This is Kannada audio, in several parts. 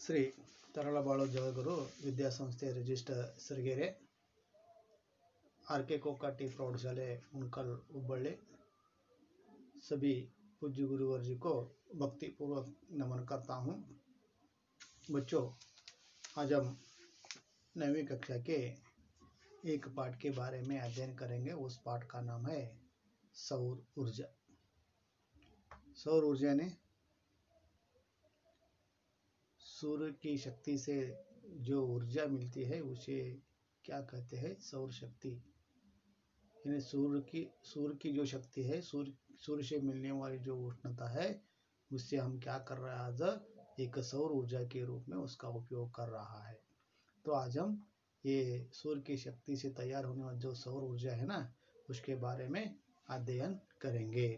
ಶ್ರೀ ತರಳಬಾಳು ಜಗದ್ಗುರು ವಿದ್ಯಾಸಂಸ್ಥೆ ರಿಜಿಸ್ಟರ್ ಸಿರಿಗೆರೆ, आर.के. कोकाटी प्रौढ़शाले उनकल हुब्बಳ್ಳಿ। सभी पूज्य गुरुवर जी को भक्ति पूर्वक नमन करता हूँ। बच्चों, आज हम 9वीं कक्षा के एक पाठ के बारे में अध्ययन करेंगे। उस पाठ का नाम है सौर ऊर्जा। सौर ऊर्जा ने सूर्य की शक्ति से जो ऊर्जा मिलती है उसे क्या कहते हैं? सौर शक्ति। यानी सूर्य की जो शक्ति है, सूर्य से मिलने वाली जो उष्णता है, उससे हम क्या कर रहे हैं? आज एक सौर ऊर्जा के रूप में उसका उपयोग कर रहा है। तो आज हम ये सूर्य की शक्ति से तैयार होने वाली जो सौर ऊर्जा है ना, उसके बारे में अध्ययन करेंगे।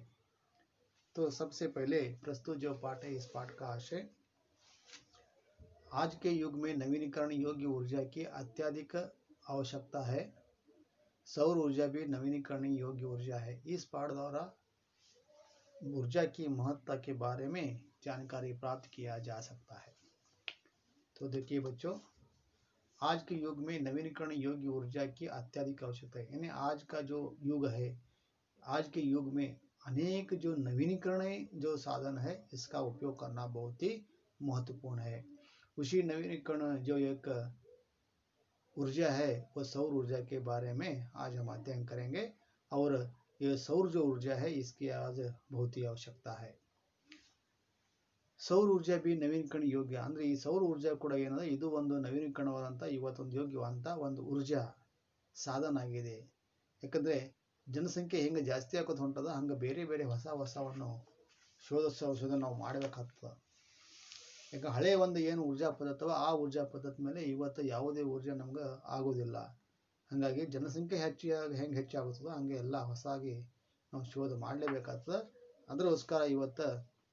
तो सबसे पहले प्रस्तुत जो पाठ है, इस पाठ का आशय, आज के युग में नवीनीकरण योग्य ऊर्जा की अत्यधिक आवश्यकता है। सौर ऊर्जा भी नवीनीकरण योग्य ऊर्जा है। इस पाठ द्वारा ऊर्जा की महत्ता के बारे में जानकारी प्राप्त किया जा सकता है। तो देखिए बच्चों, आज के युग में नवीनीकरण योग्य ऊर्जा की अत्यधिक आवश्यकता है। यानी आज का जो युग है, आज के युग में अनेक जो नवीनीकरण जो साधन है, इसका उपयोग करना बहुत ही महत्वपूर्ण है। उसी नवीनीकरण जो एक ऊर्जा है, वो सौर ऊर्जा के बारे में आज हम अध्ययन करेंगे। और ये सौर जो ऊर्जा है, इसकी आज बहुत ही आवश्यकता है। ಸೌರ ಊರ್ಜಾ ಬಿ ನವೀಕರಣ ಯೋಗ್ಯ ಅಂದ್ರೆ ಈ ಸೌರ ಊರ್ಜಾ ಕೂಡ ಏನಂದ್ರೆ ಇದು ಒಂದು ನವೀಕರಣವಾದಂತ ಇವತ್ತೊಂದು ಯೋಗ್ಯವಾದಂತ ಒಂದು ಊರ್ಜಾ ಸಾಧನ ಆಗಿದೆ। ಯಾಕಂದ್ರೆ ಜನಸಂಖ್ಯೆ ಹೆಂಗೆ ಜಾಸ್ತಿ ಆಗೋದು ಹೊಂಟದ, ಹಂಗೆ ಬೇರೆ ಬೇರೆ ಹೊಸವನ್ನು ಶೋಧ ನಾವು ಮಾಡಬೇಕಾಗ್ತದೆ। ಈಗ ಹಳೆ ಒಂದು ಏನು ಊರ್ಜಾ ಪದ್ಧತಿ ಆ ಊರ್ಜಾ ಪದ್ಧತಿ ಮೇಲೆ ಇವತ್ತು ಯಾವುದೇ ಊರ್ಜಾ ನಮ್ಗೆ ಆಗೋದಿಲ್ಲ। ಹಾಗಾಗಿ ಜನಸಂಖ್ಯೆ ಹೆಂಗೆ ಹೆಚ್ಚಾಗುತ್ತದೋ ಹಂಗೆ ಎಲ್ಲ ಹೊಸಾಗಿ ನಾವು ಶೋಧ ಮಾಡಲೇಬೇಕಾಗ್ತದೆ। ಅದಕ್ಕೋಸ್ಕರ ಇವತ್ತು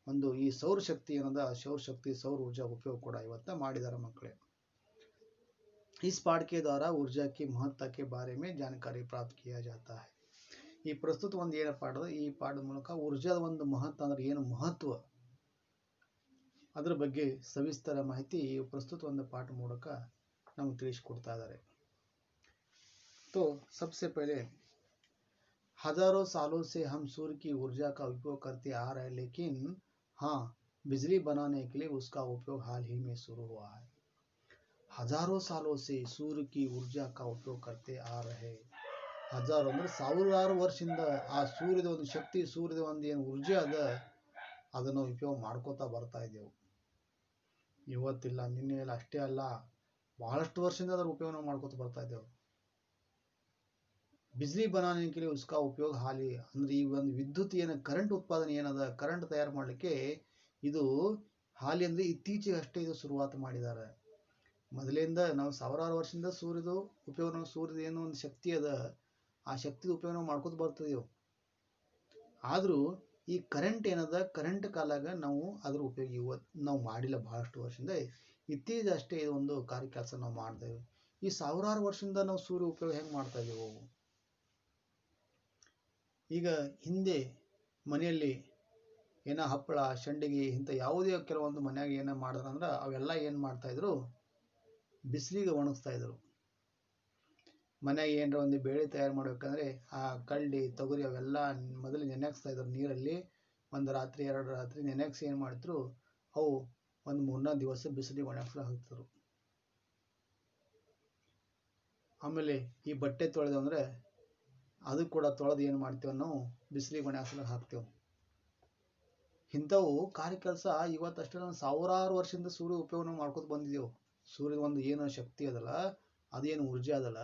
ಒಂದು ಈ सौर शक्ति सौर ऊर्जा उपयोग ಕೂಡ ಇವತ್ತು ಮಾಡಿದ್ದಾರೆ ಮಕ್ಕಳೇ। इस पाठ के द्वारा ऊर्जा की महत्ता के बारे में जानकारी प्राप्त किया जाता है। ಈ ಪ್ರಸ್ತುತ ಒಂದು ಏನು ಪಾಠ ಇದೆ, ಈ ಪಾಠದ ಮೂಲಕ ಊರ್ಜಾದ ಒಂದು ಮಹತ್ವ ಅಂದ್ರೆ ಏನು ಮಹತ್ವ ಅದರ ಬಗ್ಗೆ ಸವಿಸ್ತರ ಮಾಹಿತಿ ಈ ಪ್ರಸ್ತುತ ಒಂದು ಪಾಠ ಮೂಲಕ ನಮಗೆ ತಿಳಿಸಿಕೊಡ್ತಾ ಇದ್ದಾರೆ। तो सबसे पहले हजारों सालों से हम सूर्य की ऊर्जा का उपयोग करते आ रहे हैं, लेकिन हाँ, बिजली बनाने के लिए उसका उपयोग हाल ही में शुरू हुआ है। हजारों सालों से सूर्य की ऊर्जा का उपयोग करते आ रहे, हजारों ಅಂದ್ರೆ ಸಾವಿರಾರು ವರ್ಷದಿಂದ ಆ ಸೂರ್ಯದ ಒಂದು ಶಕ್ತಿ, ಸೂರ್ಯದ ಒಂದು ಏನು ಊರ್ಜೆ ಅದ, ಅದನ್ನು ಉಪಯೋಗ ಮಾಡ್ಕೋತಾ ಬರ್ತಾ ಇದ್ದೇವೆ। ಇವತ್ತಿಲ್ಲ, ನಿನ್ನೆ ಇಲ್ಲ, ಅಷ್ಟೇ ಅಲ್ಲ, ಬಹಳಷ್ಟು ವರ್ಷದಿಂದ ಅದರ ಉಪಯೋಗ ಮಾಡ್ಕೋತಾ ಬರ್ತಾ ಇದ್ದೇವೆ। बिजली बनाने के लिए उसका उपयोग हाल ही ಅಂದ್ರೆ ಈ ಒಂದು ವಿದ್ಯುತ್ ಏನು ಕರೆಂಟ್ ಉತ್ಪಾದನೆ ಏನದ, ಕರೆಂಟ್ ತಯಾರು ಮಾಡಲಿಕ್ಕೆ ಇದು ಹಾಲಿ ಅಂದ್ರೆ ಇತ್ತೀಚೆಗೆ ಅಷ್ಟೇ ಇದು ಶುರುವಾತು ಮಾಡಿದ್ದಾರೆ। ಮೊದಲಿಂದ ನಾವು ಸಾವಿರಾರು ವರ್ಷದಿಂದ ಸೂರ್ಯದ ಉಪಯೋಗ, ಸೂರ್ಯದ ಏನೋ ಒಂದು ಶಕ್ತಿ ಅದ, ಆ ಶಕ್ತಿದ ಉಪಯೋಗ ಮಾಡ್ಕೋತ ಬರ್ತಿದೆವು। ಆದರೂ ಈ ಕರೆಂಟ್ ಏನದ, ಕರೆಂಟ್ ಕಾಲಾಗ ನಾವು ಅದ್ರ ಉಪಯೋಗ ಇವತ್ತು ನಾವು ಮಾಡಿಲ್ಲ, ಬಹಳಷ್ಟು ವರ್ಷದಿಂದ ಇತ್ತೀಚೆಗೆ ಅಷ್ಟೇ ಇದು ಒಂದು ಕಾರ್ಯ ಕೆಲಸ ನಾವು ಮಾಡ್ತೇವೆ। ಈ ಸಾವಿರಾರು ವರ್ಷದಿಂದ ನಾವು ಸೂರ್ಯ ಉಪಯೋಗ ಹೆಂಗೆ ಮಾಡ್ತಾ ಇದ್ದೇವೆ? ಈಗ ಹಿಂದೆ ಮನೆಯಲ್ಲಿ ಏನೋ ಹಪ್ಪಳ, ಸಂಡಿಗೆ ಇಂಥ ಯಾವುದೇ ಕೆಲವೊಂದು ಮನೆಯಾಗ ಏನೋ ಮಾಡಿದ್ರಂದ್ರೆ ಅವೆಲ್ಲ ಏನು ಮಾಡ್ತಾ ಇದ್ರು, ಬಿಸಿಲಿಗೆ ಒಣಗಿಸ್ತಾ ಇದ್ರು। ಮನೆಯಾಗ ಏನಾರ ಒಂದು ಬೇಳೆ ತಯಾರು ಮಾಡ್ಬೇಕಂದ್ರೆ ಆ ಕಳ್ಳಿ, ತೊಗರಿ ಅವೆಲ್ಲ ಮೊದಲು ನೆನೆಸ್ತಾ ಇದ್ರು ನೀರಲ್ಲಿ। ಒಂದು ರಾತ್ರಿ 2 ರಾತ್ರಿ ನೆನೆಸಿ ಏನು ಮಾಡ್ತಿದ್ರು, ಅವು ಒಂದು 3-4 ದಿವಸ ಬಿಸಿಲಿಗೆ ಒಣಗಿಸ್ಲು ಹಾಕ್ತಿದ್ರು। ಆಮೇಲೆ ಈ ಬಟ್ಟೆ ತೊಳೆದಂದ್ರೆ ಅದು ಕೂಡ ತೊಳೆದು ಏನು ಮಾಡ್ತೇವೆ ನಾವು, ಬಿಸಿಲಿಗೆ ಒಣಗಿಸ್ಲು ಹಾಕ್ತೇವೆ। ಇಂಥವು ಕಾರ್ಯ ಕೆಲಸ ಇವತ್ತಷ್ಟೇ ನಾವು ಸಾವಿರಾರು ವರ್ಷದಿಂದ ಸೂರ್ಯ ಉಪಯೋಗ ಮಾಡ್ಕೊತ ಬಂದಿದ್ದೇವೆ। ಸೂರ್ಯದ ಒಂದು ಏನು ಶಕ್ತಿ ಅದಲ್ಲ, ಅದೇನು ಊರ್ಜೆ ಅದಲ್ಲ,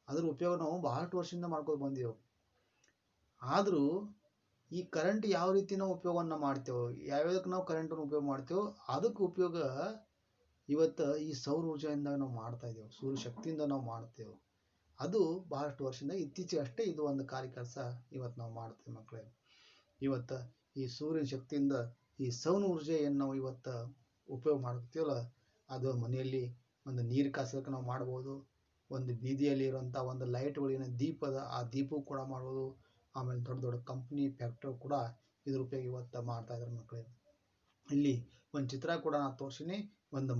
ಅದ್ರ ಉಪಯೋಗ ನಾವು ಬಹಳಷ್ಟು ವರ್ಷದಿಂದ ಮಾಡ್ಕೊತ ಬಂದಿದ್ದೇವೆ। ಆದರೂ ಈ ಕರೆಂಟ್ ಯಾವ ರೀತಿ ನಾವು ಉಪಯೋಗವನ್ನು ಮಾಡ್ತೇವೆ, ಯಾವ್ಯಾವುದಕ್ಕೆ ನಾವು ಕರೆಂಟನ್ನು ಉಪಯೋಗ ಮಾಡ್ತೇವೆ, ಅದಕ್ಕೆ ಉಪಯೋಗ ಇವತ್ತು ಈ ಸೌರ ಊರ್ಜೆಯಿಂದ ನಾವು ಮಾಡ್ತಾ ಇದ್ದೇವೆ, ಸೂರ್ಯ ಶಕ್ತಿಯಿಂದ ನಾವು ಮಾಡ್ತೇವೆ। ಅದು ಬಹಳಷ್ಟು ವರ್ಷದಿಂದ ಇತ್ತೀಚೆಗೆ ಅಷ್ಟೇ ಇದು ಒಂದು ಕಾರ್ಯ ಕೆಲಸ ಇವತ್ತು ನಾವು ಮಾಡ್ತೇವೆ ಮಕ್ಕಳೇ। ಇವತ್ತು ಈ ಸೂರ್ಯನ ಶಕ್ತಿಯಿಂದ ಈ ಸೌರ ಊರ್ಜೆಯನ್ನು ನಾವು ಇವತ್ತು ಉಪಯೋಗ ಮಾಡ್ತೀವಲ್ಲ, ಅದು ಮನೆಯಲ್ಲಿ ಒಂದು ನೀರು ಕಾಸೋಕೆ ನಾವು ಮಾಡ್ಬೋದು, ಒಂದು ಬೀದಿಯಲ್ಲಿ ಇರುವಂಥ ಒಂದು ಲೈಟ್ಗಳಿನ ದೀಪದ ಆ ದೀಪವು ಕೂಡ ಮಾಡ್ಬೋದು, ಆಮೇಲೆ ದೊಡ್ಡ ದೊಡ್ಡ ಕಂಪ್ನಿ, ಫ್ಯಾಕ್ಟ್ರಿ ಕೂಡ ಇದ್ರ ಉಪಯೋಗ ಇವತ್ತು ಮಾಡ್ತಾ ಇದ್ದಾರೆ ಮಕ್ಕಳೇ। ಇಲ್ಲಿ ಒಂದು ಚಿತ್ರ ಕೂಡ ನಾ ತೋರಿಸಿನಿ. ಒಂದು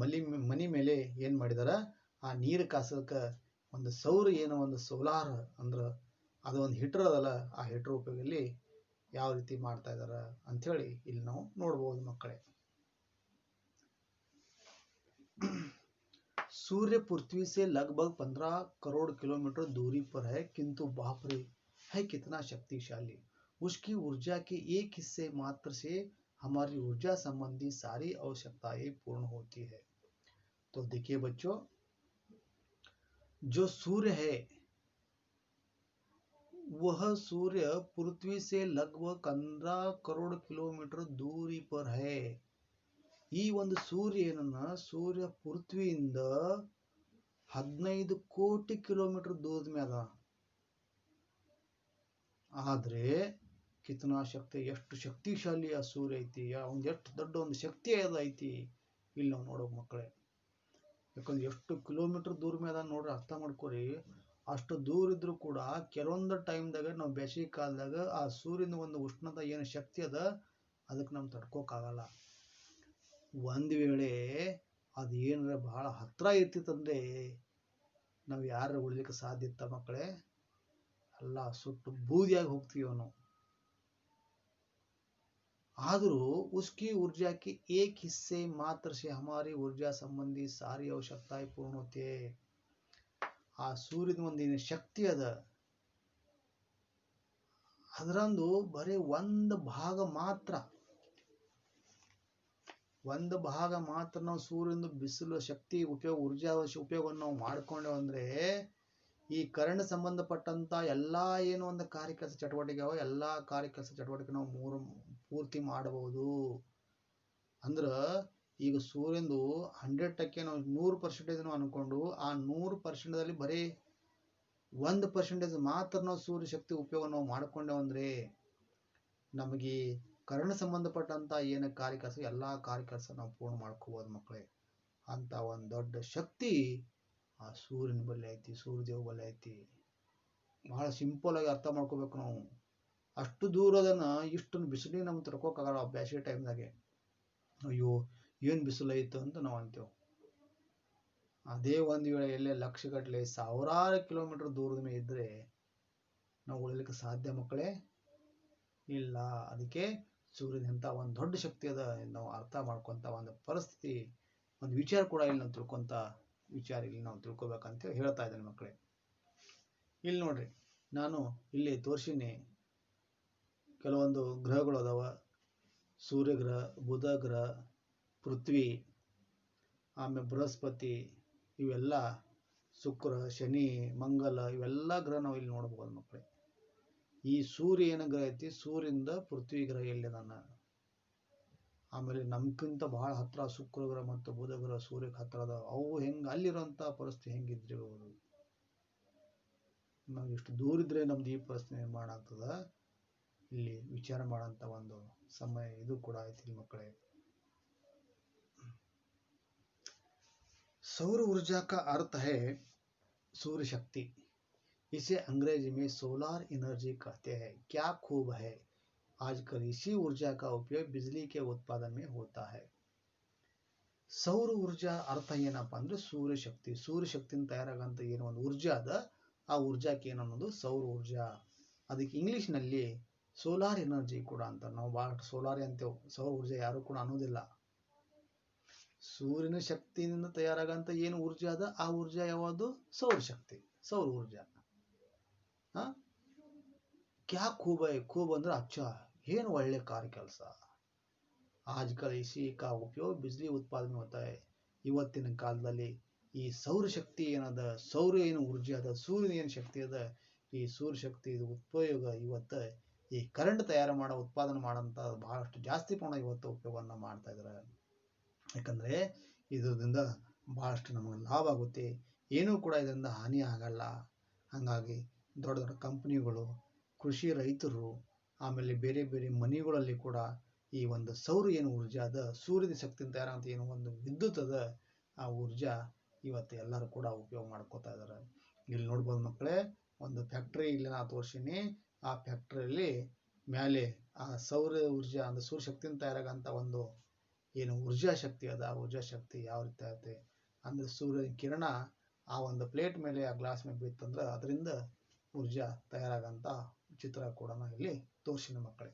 ಮನಿ ಮೇಲೆ ಏನು ಮಾಡಿದಾರ, ಆ ನೀರು ಕಾಸೋಕೆ ಒಂದು ಸೌರ ಏನೋ ಒಂದು ಸೋಲಾರ್ ಅಂದ್ರೆ ಅದು ಒಂದು ಹೀಟರ್ ಅದಲ್ಲ, ಆ ಹೀಟರ್ ಉಪಯೋಗದಲ್ಲಿ ಯಾವ ರೀತಿ ಮಾಡ್ತಾ ಇದಾರ ಅಂಥೇಳಿ ಇಲ್ಲಿ ನಾವು ನೋಡ್ಬೋದು ಮಕ್ಕಳೇ. सूर्य पृथ्वी से लगभग 15 करोड़ किलोमीटर दूरी पर है, किंतु बाप रे है कितना शक्तिशाली। उसकी ऊर्जा के एक हिस्से मात्र से हमारी ऊर्जा संबंधी सारी आवश्यकताएं पूर्ण होती है। तो देखिए बच्चों, जो सूर्य है वह सूर्य पृथ्वी से लगभग 15 करोड़ किलोमीटर दूरी पर है। ಈ ಒಂದು ಸೂರ್ಯ ಏನನ್ನ, ಸೂರ್ಯ ಪೃಥ್ವಿಯಿಂದ 15 ಕೋಟಿ ಕಿಲೋಮೀಟರ್ ದೂರದ ಮ್ಯಾಗ. ಆದ್ರೆ ಕಿತನಾ ಶಕ್ತಿ, ಎಷ್ಟು ಶಕ್ತಿಶಾಲಿ ಆ ಸೂರ್ಯ ಐತಿ, ಒಂದು ಎಷ್ಟು ದೊಡ್ಡ ಒಂದು ಶಕ್ತಿ ಐತಿ ಇಲ್ಲಿ ನಾವು ನೋಡೋ ಮಕ್ಕಳೇ. ಯಾಕಂದ್ರೆ ಎಷ್ಟು ಕಿಲೋಮೀಟರ್ ದೂರ ಮ್ಯಾಗ ನೋಡ್ರಿ, ಅರ್ಥ ಮಾಡ್ಕೊರಿ. ಅಷ್ಟು ದೂರ ಇದ್ರೂ ಕೂಡ ಕೆಲವೊಂದು ಟೈಮ್ದಾಗ ನಾವು ಬೇಸಿಗೆ ಕಾಲದಾಗ ಆ ಸೂರ್ಯನ ಒಂದು ಉಷ್ಣತೆ ಏನು ಶಕ್ತಿ ಅದ ಅದಕ್ಕೆ ನಮ್ಗೆ ತಡ್ಕೋಕ್ಕಾಗಲ್ಲ. ಒಂದು ವೇಳೆ ಅದು ಏನಾರ ಬಹಳ ಹತ್ರ ಇರ್ತಿತ್ತಂದ್ರೆ ನಾವು ಯಾರು ಉಳಿಲಿಕ್ಕೆ ಸಾಧ್ಯ ಇತ್ತ ಮಕ್ಕಳೇ? ಎಲ್ಲ ಸುಟ್ಟು ಬೂದಿಯಾಗಿ ಹೋಗ್ತೀವಿ ನಾವು. ಆದರೂ उसकी ऊर्जा के एक हिस्से मात्र से हमारी ऊर्जा संबंधी सारी आवश्यकताएं पूर्ण होती है। ಆ ಸೂರ್ಯನ ಒಂದು ಶಕ್ತಿ ಅದ, ಅದರಂದು ಬರೀ ಒಂದು ಭಾಗ ಮಾತ್ರ ನಾವು ಸೂರ್ಯನ ಬಿಸಿಲು ಶಕ್ತಿ ಊರ್ಜಾ ಉಪಯೋಗವನ್ನು ನಾವು ಮಾಡ್ಕೊಂಡೇವು ಅಂದ್ರೆ ಈ ಕರೆಂಟ್ ಸಂಬಂಧಪಟ್ಟಂತ ಎಲ್ಲಾ ಏನು ಒಂದು ಕಾರ್ಯಕೆಲಸ ಚಟುವಟಿಕೆ ಅವ, ಎಲ್ಲಾ ಕಾರ್ಯಕೆಲಸ ಚಟುವಟಿಕೆ ನಾವು ಪೂರ್ತಿ ಮಾಡಬಹುದು. ಅಂದ್ರ ಈಗ ಸೂರ್ಯಂದು 100% ನಾವು 100% ನಾವು ಅನ್ಕೊಂಡು ಆ 100%ದಲ್ಲಿ ಬರೀ 1% ಮಾತ್ರ ನಾವು ಸೂರ್ಯ ಶಕ್ತಿ ಉಪಯೋಗ ನಾವು ಮಾಡ್ಕೊಂಡೇವು ಅಂದ್ರೆ ನಮಗೆ ಕರೆಂಟ್ ಸಂಬಂಧಪಟ್ಟಂತ ಏನು ಕಾರ್ಯಕೆಲಸ ಎಲ್ಲಾ ಕಾರ್ಯಕೆಲಸ ನಾವು ಪೂರ್ಣ ಮಾಡ್ಕೋಬಹುದು ಮಕ್ಕಳೇ. ಅಂತ ಒಂದು ದೊಡ್ಡ ಶಕ್ತಿ ಆ ಸೂರ್ಯನ ಬಳಿ ಐತಿ, ಸೂರ್ಯದೇವ ಬಳಿ ಐತಿ. ಬಹಳ ಸಿಂಪಲ್ ಆಗಿ ಅರ್ಥ ಮಾಡ್ಕೋಬೇಕು ನಾವು. ಅಷ್ಟು ದೂರದನ್ನ ಇಷ್ಟೊಂದು ಬಿಸಿಲಿಗೆ ನಮ್ಗೆ ತಡ್ಕೋಕ್ಕಾಗಲ್ಲ ಬೇಸಿಗೆ ಟೈಮ್ದಾಗೆ. ಅಯ್ಯೋ ಏನು ಬಿಸಿಲು ಐತು ಅಂತ ನಾವು ಅಂತೇವೆ. ಅದೇ ಒಂದು ವೇಳೆ ಎಲ್ಲೇ ಲಕ್ಷಗಟ್ಟಲೆ ಸಾವಿರಾರು ಕಿಲೋಮೀಟರ್ ದೂರದ ಮೇಲೆ ಇದ್ರೆ ನಾವು ಉಳಿಲಿಕ್ಕೆ ಸಾಧ್ಯ ಮಕ್ಕಳೇ? ಇಲ್ಲ. ಅದಕ್ಕೆ ಸೂರ್ಯನಿಂತ ಒಂದು ದೊಡ್ಡ ಶಕ್ತಿ ಅದ ನಾವು ಅರ್ಥ ಮಾಡ್ಕೊಂತ ಒಂದು ಪರಿಸ್ಥಿತಿ, ಒಂದು ವಿಚಾರ ಕೂಡ ಇಲ್ಲಿ ನಾವು ತಿಳ್ಕೊಂತ ವಿಚಾರ ಇಲ್ಲಿ ನಾವು ತಿಳ್ಕೊಬೇಕಂತ ಹೇಳ್ತಾ ಇದ್ದೇನೆ ಮಕ್ಕಳೇ. ಇಲ್ಲಿ ನೋಡ್ರಿ, ನಾನು ಇಲ್ಲಿ ತೋರಿಸಿನಿ ಕೆಲವೊಂದು ಗ್ರಹಗಳು ಅದಾವ. ಸೂರ್ಯ ಗ್ರಹ, ಬುಧ ಗ್ರಹ, ಪೃಥ್ವಿ, ಆಮೇಲೆ ಬೃಹಸ್ಪತಿ, ಇವೆಲ್ಲ ಶುಕ್ರ, ಶನಿ, ಮಂಗಲ, ಇವೆಲ್ಲ ಗ್ರಹ ನಾವು ಇಲ್ಲಿ ನೋಡಬಹುದು ಮಕ್ಕಳೇ. ಈ ಸೂರ್ಯ ಏನ ಗ್ರಹ ಐತಿ, ಸೂರ್ಯನಿಂದ ಪೃಥ್ವಿ ಗ್ರಹ ಎಲ್ಲಿದಾನ, ಆಮೇಲೆ ನಮ್ಗಿಂತ ಬಹಳ ಹತ್ರ ಶುಕ್ರ ಗ್ರಹ ಮತ್ತು ಬುಧ ಗ್ರಹ ಸೂರ್ಯಕ್ಕೆ ಹತ್ರ ಅದಾವ. ಅವು ಹೆಂಗ ಅಲ್ಲಿರುವಂತ ಪರಿಸ್ಥಿತಿ ಹೆಂಗಿದ್ರಿರ್ಬೋದು, ನಾವು ಇಷ್ಟು ದೂರ ಇದ್ರೆ ನಮ್ದು ಈ ಪರಿಸ್ಥಿತಿ ನಿರ್ಮಾಣ ಆಗ್ತದ. ಇಲ್ಲಿ ವಿಚಾರ ಮಾಡೋಂಥ ಒಂದು ಸಮಯ ಇದು ಕೂಡ ಐತಿ ಮಕ್ಕಳೇ. सौर ऊर्जा का अर्थ है सूर्य शक्ति। इसे अंग्रेजी में सोलर एनर्जी कहते हैं। क्या खूब है, आजकल इसी ऊर्जा का उपयोग बिजली के उत्पादन में होता है। ಸೌರ ಊರ್ಜಾ ಅರ್ಥ ಏನಪ್ಪಾ ಅಂದ್ರೆ ಸೂರ್ಯ ಶಕ್ತಿ. ಸೂರ್ಯ ಶಕ್ತಿಯಿಂದ ತಯಾರಾಗಂತ ಏನೋ ಒಂದು ಊರ್ಜಾ ಅದ, ಆ ಊರ್ಜಾಕ್ಕೆ ಏನನ್ನೋದು ಸೌರ ಊರ್ಜಾ. ಅದಕ್ಕೆ ಇಂಗ್ಲಿಷ್ನಲ್ಲಿ ಸೋಲಾರ್ ಎನರ್ಜಿ ಕೂಡ ಅಂತ. ನಾವು ಬಹಳ ಸೋಲಾರಿ ಅಂತೇವೆ, ಸೌರ ಊರ್ಜಾ ಯಾರು ಕೂಡ ಅನ್ನೋದಿಲ್ಲ. ಸೂರ್ಯನ ಶಕ್ತಿಯಿಂದ ತಯಾರಾಗಂತ ಏನು ಊರ್ಜಾ ಅದ ಆ ಊರ್ಜಾ ಯಾವುದು? ಸೌರ ಶಕ್ತಿ, ಸೌರ ಊರ್ಜಾ. ಕ್ಯಾ ಖೂಬ್ ಹೈ, ಖೂಬ್ ಅಂದ್ರೆ ಅಚ್ಚ, ಏನು ಒಳ್ಳೆ ಕಾರ್ಯ ಕೆಲಸ. ಆಜ್ಕಲ್ ಇಸಿ ಕಾ ಉಪಯೋಗ ಬಿಜ್ಲಿ ಉತ್ಪಾದನೆ ಹೋತಾ ಹೈ. ಇವತ್ತಿನ ಕಾಲದಲ್ಲಿ ಈ ಸೌರ ಶಕ್ತಿ ಏನದ, ಸೌರ ಏನು ಊರ್ಜಾ ಅದ, ಸೂರ್ಯನ ಏನು ಶಕ್ತಿ ಅದ, ಈ ಸೂರ್ಯ ಶಕ್ತಿ ಉಪಯೋಗ ಇವತ್ತು ಈ ಕರೆಂಟ್ ತಯಾರು ಮಾಡೋ ಉತ್ಪಾದನೆ ಮಾಡೋಂಥ ಬಹಳಷ್ಟು ಜಾಸ್ತಿ ಪ್ರಮಾಣ ಇವತ್ತು ಉಪಯೋಗವನ್ನು ಮಾಡ್ತಾ ಇದ್ದಾರೆ. ಯಾಕಂದ್ರೆ ಇದರಿಂದ ಬಹಳಷ್ಟು ನಮಗೆ ಲಾಭ ಆಗುತ್ತೆ, ಏನೂ ಕೂಡ ಇದರಿಂದ ಹಾನಿ ಆಗಲ್ಲ. ಹಾಗಾಗಿ ದೊಡ್ಡ ದೊಡ್ಡ ಕಂಪ್ನಿಗಳು, ಕೃಷಿ ರೈತರು, ಆಮೇಲೆ ಬೇರೆ ಬೇರೆ ಮನೆಗಳಲ್ಲಿ ಕೂಡ ಈ ಒಂದು ಸೌರ ಏನು ಊರ್ಜಾ ಅದ, ಸೂರ್ಯನ ಶಕ್ತಿಯಿಂದ ತಯಾರಾಗಂತ ಏನು ಒಂದು ವಿದ್ಯುತ್ ಅದ, ಆ ಊರ್ಜಾ ಇವತ್ತು ಎಲ್ಲರೂ ಕೂಡ ಉಪಯೋಗ ಮಾಡ್ಕೋತಾ ಇದ್ದಾರೆ. ಇಲ್ಲಿ ನೋಡ್ಬೋದು ಮಕ್ಕಳೇ, ಒಂದು ಫ್ಯಾಕ್ಟ್ರಿ ಇಲ್ಲಿ ನಾ ತೋರಿಸಿನಿ. ಆ ಫ್ಯಾಕ್ಟ್ರಿಯಲ್ಲಿ ಮೇಲೆ ಆ ಸೌರ ಊರ್ಜಾ ಅಂದ್ರೆ ಸೂರ್ಯ ಶಕ್ತಿಯಿಂದ ತಯಾರಾಗಂತ ಒಂದು ಏನು ಊರ್ಜಾ ಶಕ್ತಿ ಅದ, ಆ ಊರ್ಜಾ ಶಕ್ತಿ ಯಾವ ರೀತಿ ಆಗುತ್ತೆ ಅಂದ್ರೆ ಸೂರ್ಯನ ಕಿರಣ ಆ ಒಂದು ಪ್ಲೇಟ್ ಮೇಲೆ ಆ ಗ್ಲಾಸ್ ಮೇಲೆ ಬಿತ್ತಂದ್ರೆ ಅದರಿಂದ ಊರ್ಜಾ ತಯಾರಾಗಂತ ಚಿತ್ರ ಕೂಡ ಇಲ್ಲಿ ತೋರಿಸಿನ ಮಕ್ಕಳೇ.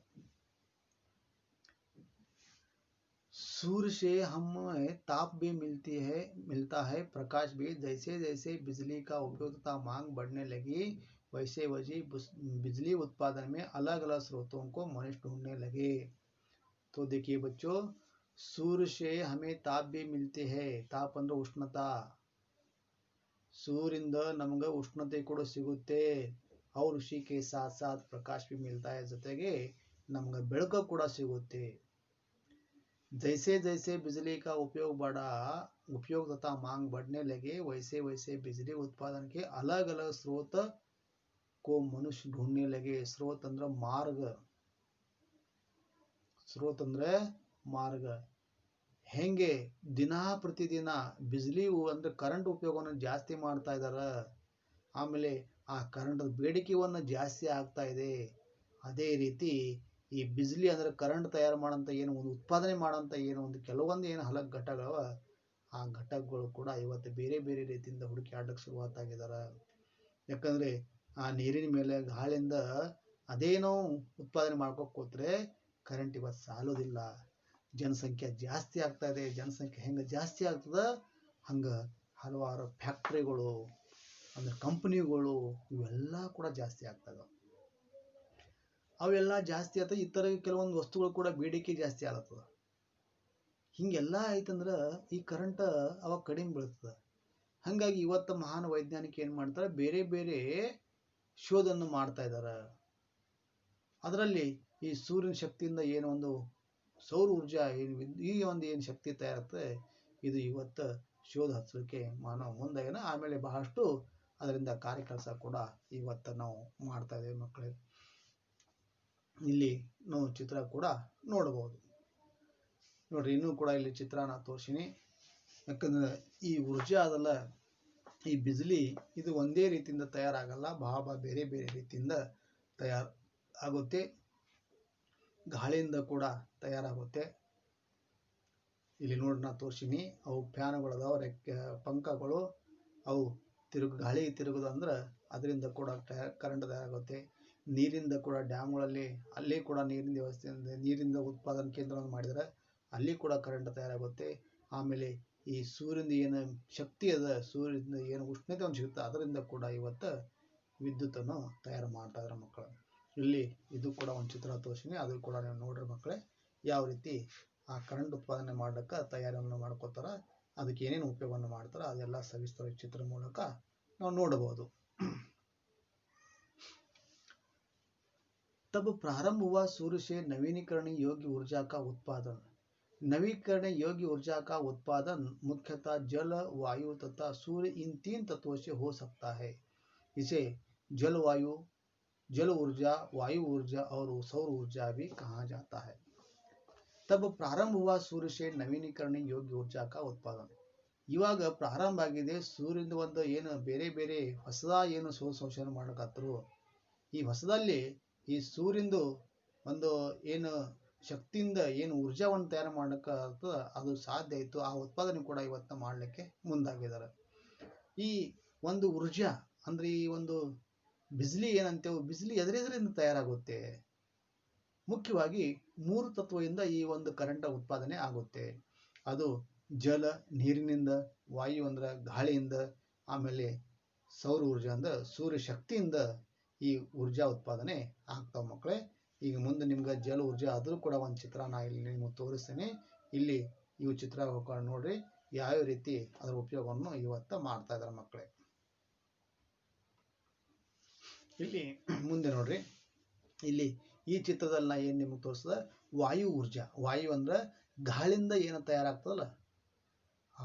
सूर्य से हमें ताप भी मिलता है प्रकाश भी। जैसे जैसे बिजली का उपयोग तथा मांग बढ़ने लगी वैसे वैसे बिजली उत्पादन में अलग अलग स्रोतों को मनुष्य ढूंढने लगे। तो देखिए बच्चों, सूर्य से हमें ताप भी मिलते हैं। ताप ಅಂದ್ರೆ ಉಷ್ಣತಾ, सूर्यದಿಂದ ನಮಗೆ ಉಷ್ಣತೆ ಕೂಡ ಸಿಗುತ್ತೆ. और उसी के साथ साथ प्रकाश भी मिलता है, ಜೊತೆಗೆ ನಮಗೆ ಬೆಳಕು ಕೂಡ ಸಿಗುತ್ತೆ. जैसे जैसे बिजली का उपयोग तथा मांग बढ़ने लगे वैसे वैसे बिजली उत्पादन के अलग अलग स्रोत को मनुष्य ढूंढने लगे। स्रोत ಅಂದ್ರೆ ಮಾರ್ಗ, ಸ್ರೋತ ಅಂದ್ರೆ ಮಾರ್ಗ. ಹೆಂಗೆ ದಿನಾ ಪ್ರತಿದಿನ ಬಿಜ್ಲಿ ಅಂದ್ರೆ ಕರೆಂಟ್ ಉಪಯೋಗವನ್ನು ಜಾಸ್ತಿ ಮಾಡ್ತಾ ಇದ್ದಾರೆ, ಆಮೇಲೆ ಆ ಕರೆಂಟ್ ಬೇಡಿಕೆಯನ್ನು ಜಾಸ್ತಿ ಆಗ್ತಾ ಇದೆ. ಅದೇ ರೀತಿ ಈ ಬಿಜ್ಲಿ ಅಂದ್ರೆ ಕರೆಂಟ್ ತಯಾರು ಮಾಡೋಂಥ ಏನು ಒಂದು ಉತ್ಪಾದನೆ ಮಾಡೋಂಥ ಏನು ಒಂದು ಕೆಲವೊಂದು ಏನು ಹಲವು ಘಟಕಗಳು, ಆ ಘಟಕಗಳು ಕೂಡ ಇವತ್ತು ಬೇರೆ ಬೇರೆ ರೀತಿಯಿಂದ ಹುಡುಕಿ ಆಡಕ್ಕೆ ಶುರುವಾತಾಗಿದ್ದಾರೆ. ಯಾಕಂದ್ರೆ ಆ ನೀರಿನ ಮೇಲೆ ಗಾಳಿಯಿಂದ ಅದೇನೋ ಉತ್ಪಾದನೆ ಮಾಡ್ಕೋಕ್ ಕೂತ್ರೆ ಕರೆಂಟ್ ಇವತ್ತು ಸಾಲೋದಿಲ್ಲ. ಜನಸಂಖ್ಯೆ ಜಾಸ್ತಿ ಆಗ್ತಾ ಇದೆ. ಜನಸಂಖ್ಯೆ ಹೆಂಗೆ ಜಾಸ್ತಿ ಆಗ್ತದ ಹಂಗೆ ಹಲವಾರು ಫ್ಯಾಕ್ಟ್ರಿಗಳು ಅಂದ್ರೆ ಕಂಪನಿಗಳು ಇವೆಲ್ಲ ಕೂಡ ಜಾಸ್ತಿ ಆಗ್ತದೆ. ಅವೆಲ್ಲ ಜಾಸ್ತಿ ಆತ ಇತರ ಕೆಲವೊಂದು ವಸ್ತುಗಳು ಕೂಡ ಬೇಡಿಕೆ ಜಾಸ್ತಿ ಆಗ್ತದ. ಹಿಂಗೆಲ್ಲ ಆಯ್ತಂದ್ರೆ ಈ ಕರೆಂಟ್ ಅವಾಗ ಕಡಿಮೆ ಬೀಳ್ತದೆ. ಹಾಗಾಗಿ ಇವತ್ತು ಮಹಾನ್ ವೈಜ್ಞಾನಿಕ ಏನು ಮಾಡ್ತಾರೆ, ಬೇರೆ ಬೇರೆ ಶೋಧನ್ನು ಮಾಡ್ತಾ ಇದ್ದಾರೆ. ಅದರಲ್ಲಿ ಈ ಸೂರ್ಯನ ಶಕ್ತಿಯಿಂದ ಏನು ಒಂದು ಸೌರ ಊರ್ಜಾ ಈ ಒಂದು ಏನು ಶಕ್ತಿ ತಯಾರುತ್ತೆ, ಇದು ಇವತ್ತು ಶೋಧ ಹಚ್ಚಲಿಕ್ಕೆ ಮಾನವ ಮುಂದಾಗಿನ. ಆಮೇಲೆ ಬಹಳಷ್ಟು ಅದರಿಂದ ಕಾರ್ಯಕೆಲಸ ಕೂಡ ಇವತ್ತು ನಾವು ಮಾಡ್ತಾ ಇದ್ದೇವೆ ಮಕ್ಕಳೇ. ಇಲ್ಲಿ ನಾವು ಚಿತ್ರ ಕೂಡ ನೋಡಬಹುದು ನೋಡ್ರಿ. ಇನ್ನೂ ಕೂಡ ಇಲ್ಲಿ ಚಿತ್ರ ನಾ ತೋರಿಸಿನಿ. ಯಾಕಂದ್ರೆ ಈ ಊರ್ಜಾ ಅದಲ್ಲ, ಈ ಬಿಜ್ಲಿ ಇದು ಒಂದೇ ರೀತಿಯಿಂದ ತಯಾರಾಗಲ್ಲ, ಬಹಳ ಬೇರೆ ಬೇರೆ ರೀತಿಯಿಂದ ಆಗುತ್ತೆ. ಗಾಳಿಯಿಂದ ಕೂಡ ತಯಾರಾಗುತ್ತೆ. ಇಲ್ಲಿ ನೋಡಿ ನಾ ತೋರಿಸಿನಿ. ಅವು ಫ್ಯಾನ್ಗಳದಾವ, ಪಂಖಗಳು, ಅವು ಗಾಳಿ ತಿರುಗೋದಂದ್ರೆ ಅದರಿಂದ ಕೂಡ ಕರೆಂಟ್ ತಯಾರಾಗುತ್ತೆ. ನೀರಿಂದ ಕೂಡ ಡ್ಯಾಮ್ಗಳಲ್ಲಿ ಅಲ್ಲಿ ಕೂಡ ನೀರಿನ ವ್ಯವಸ್ಥೆ, ನೀರಿಂದ ಉತ್ಪಾದನಾ ಕೇಂದ್ರವನ್ನು ಮಾಡಿದರೆ ಅಲ್ಲಿ ಕೂಡ ಕರೆಂಟ್ ತಯಾರಾಗುತ್ತೆ. ಆಮೇಲೆ ಈ ಸೂರ್ಯನ ಏನು ಶಕ್ತಿ ಅದ, ಸೂರ್ಯನ ಏನು ಉಷ್ಣತೆ ಒಂದು ಸಿಗುತ್ತೆ, ಅದರಿಂದ ಕೂಡ ಇವತ್ತು ವಿದ್ಯುತ್ತನ್ನು ತಯಾರು ಮಾಡ್ತಾ ಇದ್ದಾರೆ ಮಕ್ಕಳು. ಇಲ್ಲಿ ಇದು ಕೂಡ ಒಂದು ಚಿತ್ರ ತೋರಿಸಿನಿ, ಅದು ಕೂಡ ನೀವು ನೋಡ್ರಿ ಮಕ್ಕಳೇ. ಯಾವ ರೀತಿ ಆ ಕರೆಂಟ್ ಉತ್ಪಾದನೆ ಮಾಡಲಿಕ್ಕೆ ತಯಾರಿಯನ್ನು ಮಾಡ್ಕೋತಾರ, ಅದಕ್ಕೆ ಏನೇನು ಉಪಯೋಗವನ್ನು ಮಾಡ್ತಾರ ಅದೆಲ್ಲ ಸವಿಸ್ತರ ಚಿತ್ರ ಮೂಲಕ ನಾವು ನೋಡಬಹುದು. तब प्रारंभ हुआ सूर्य से नवीनीकरणीय योग्य ऊर्जा का उत्पादन। नवीकरणीय योग्य ऊर्जा का उत्पादन मुख्यतः जल, वायु तथा सूर्य इन तीन तत्वों से हो सकता है। इसे जलवायु, जल ऊर्जा, वायु ऊर्जा और सौर ऊर्जा भी कहा जाता है। तब प्रारंभ हुआ सूर्य से नवीनीकरणीय योग्य ऊर्जा का उत्पादन। ಇವಾಗ ಪ್ರಾರಂಭ ಆಗಿದೆ ಸೂರ್ಯನ ಒಂದು ಏನು ಬೇರೆ ಬೇರೆ ಹೊಸದ ಏನು ಸಂಶೋಧನೆ ಮಾಡಕತ್ತರು. ಈ ಹೊಸದಲ್ಲಿ ಈ ಸೂರ್ಯಂದು ಒಂದು ಏನು ಶಕ್ತಿಯಿಂದ ಏನು ಊರ್ಜಾವನ್ನು ತಯಾರು ಮಾಡಕ್ಕೆ ಅದು ಸಾಧ್ಯ ಆಯಿತು. ಆ ಉತ್ಪಾದನೆ ಕೂಡ ಇವತ್ತು ಮಾಡಲಿಕ್ಕೆ ಮುಂದಾಗಿದ್ದಾರೆ. ಈ ಒಂದು ಊರ್ಜಾ ಅಂದ್ರೆ ಈ ಒಂದು ಬಿಜ್ಲಿ ಏನಂತೇವೆ, ಬಿಜ್ಲಿ ಎದರಿಂದ ತಯಾರಾಗುತ್ತೆ? ಮುಖ್ಯವಾಗಿ 3 ತತ್ವದಿಂದ ಈ ಒಂದು ಕರೆಂಟ್ ಉತ್ಪಾದನೆ ಆಗುತ್ತೆ. ಅದು ಜಲ ನೀರಿನಿಂದ, ವಾಯು ಅಂದ್ರೆ ಗಾಳಿಯಿಂದ, ಆಮೇಲೆ ಸೌರ ಊರ್ಜಾ ಅಂದ್ರೆ ಸೂರ್ಯ ಶಕ್ತಿಯಿಂದ ಈ ಊರ್ಜಾ ಉತ್ಪಾದನೆ ಆಗ್ತಾವ ಮಕ್ಕಳೇ. ಈಗ ಮುಂದೆ ನಿಮ್ಗೆ ಜಲ ಊರ್ಜಾ ಅದ್ರ ಕೂಡ ಒಂದು ಚಿತ್ರ ನಾ ಇಲ್ಲಿ ನಿಮ್ಗೆ ತೋರಿಸ್ತೇನೆ. ಇಲ್ಲಿ ಇವು ಚಿತ್ರ ನೋಡ್ರಿ ಯಾವ ರೀತಿ ಅದರ ಉಪಯೋಗವನ್ನು ಇವತ್ತು ಮಾಡ್ತಾ ಇದ್ದಾರೆ ಮಕ್ಕಳೇ. ಇಲ್ಲಿ ಮುಂದೆ ನೋಡ್ರಿ, ಇಲ್ಲಿ ಈ ಚಿತ್ರದಲ್ಲಿ ನಾ ಏನು ನಿಮ್ಗೆ ತೋರಿಸ್ತದ ವಾಯು ಊರ್ಜಾ. ವಾಯು ಅಂದ್ರೆ ಗಾಳಿಯಿಂದ ಏನು ತಯಾರಾಗ್ತದಲ್ಲ, ಆ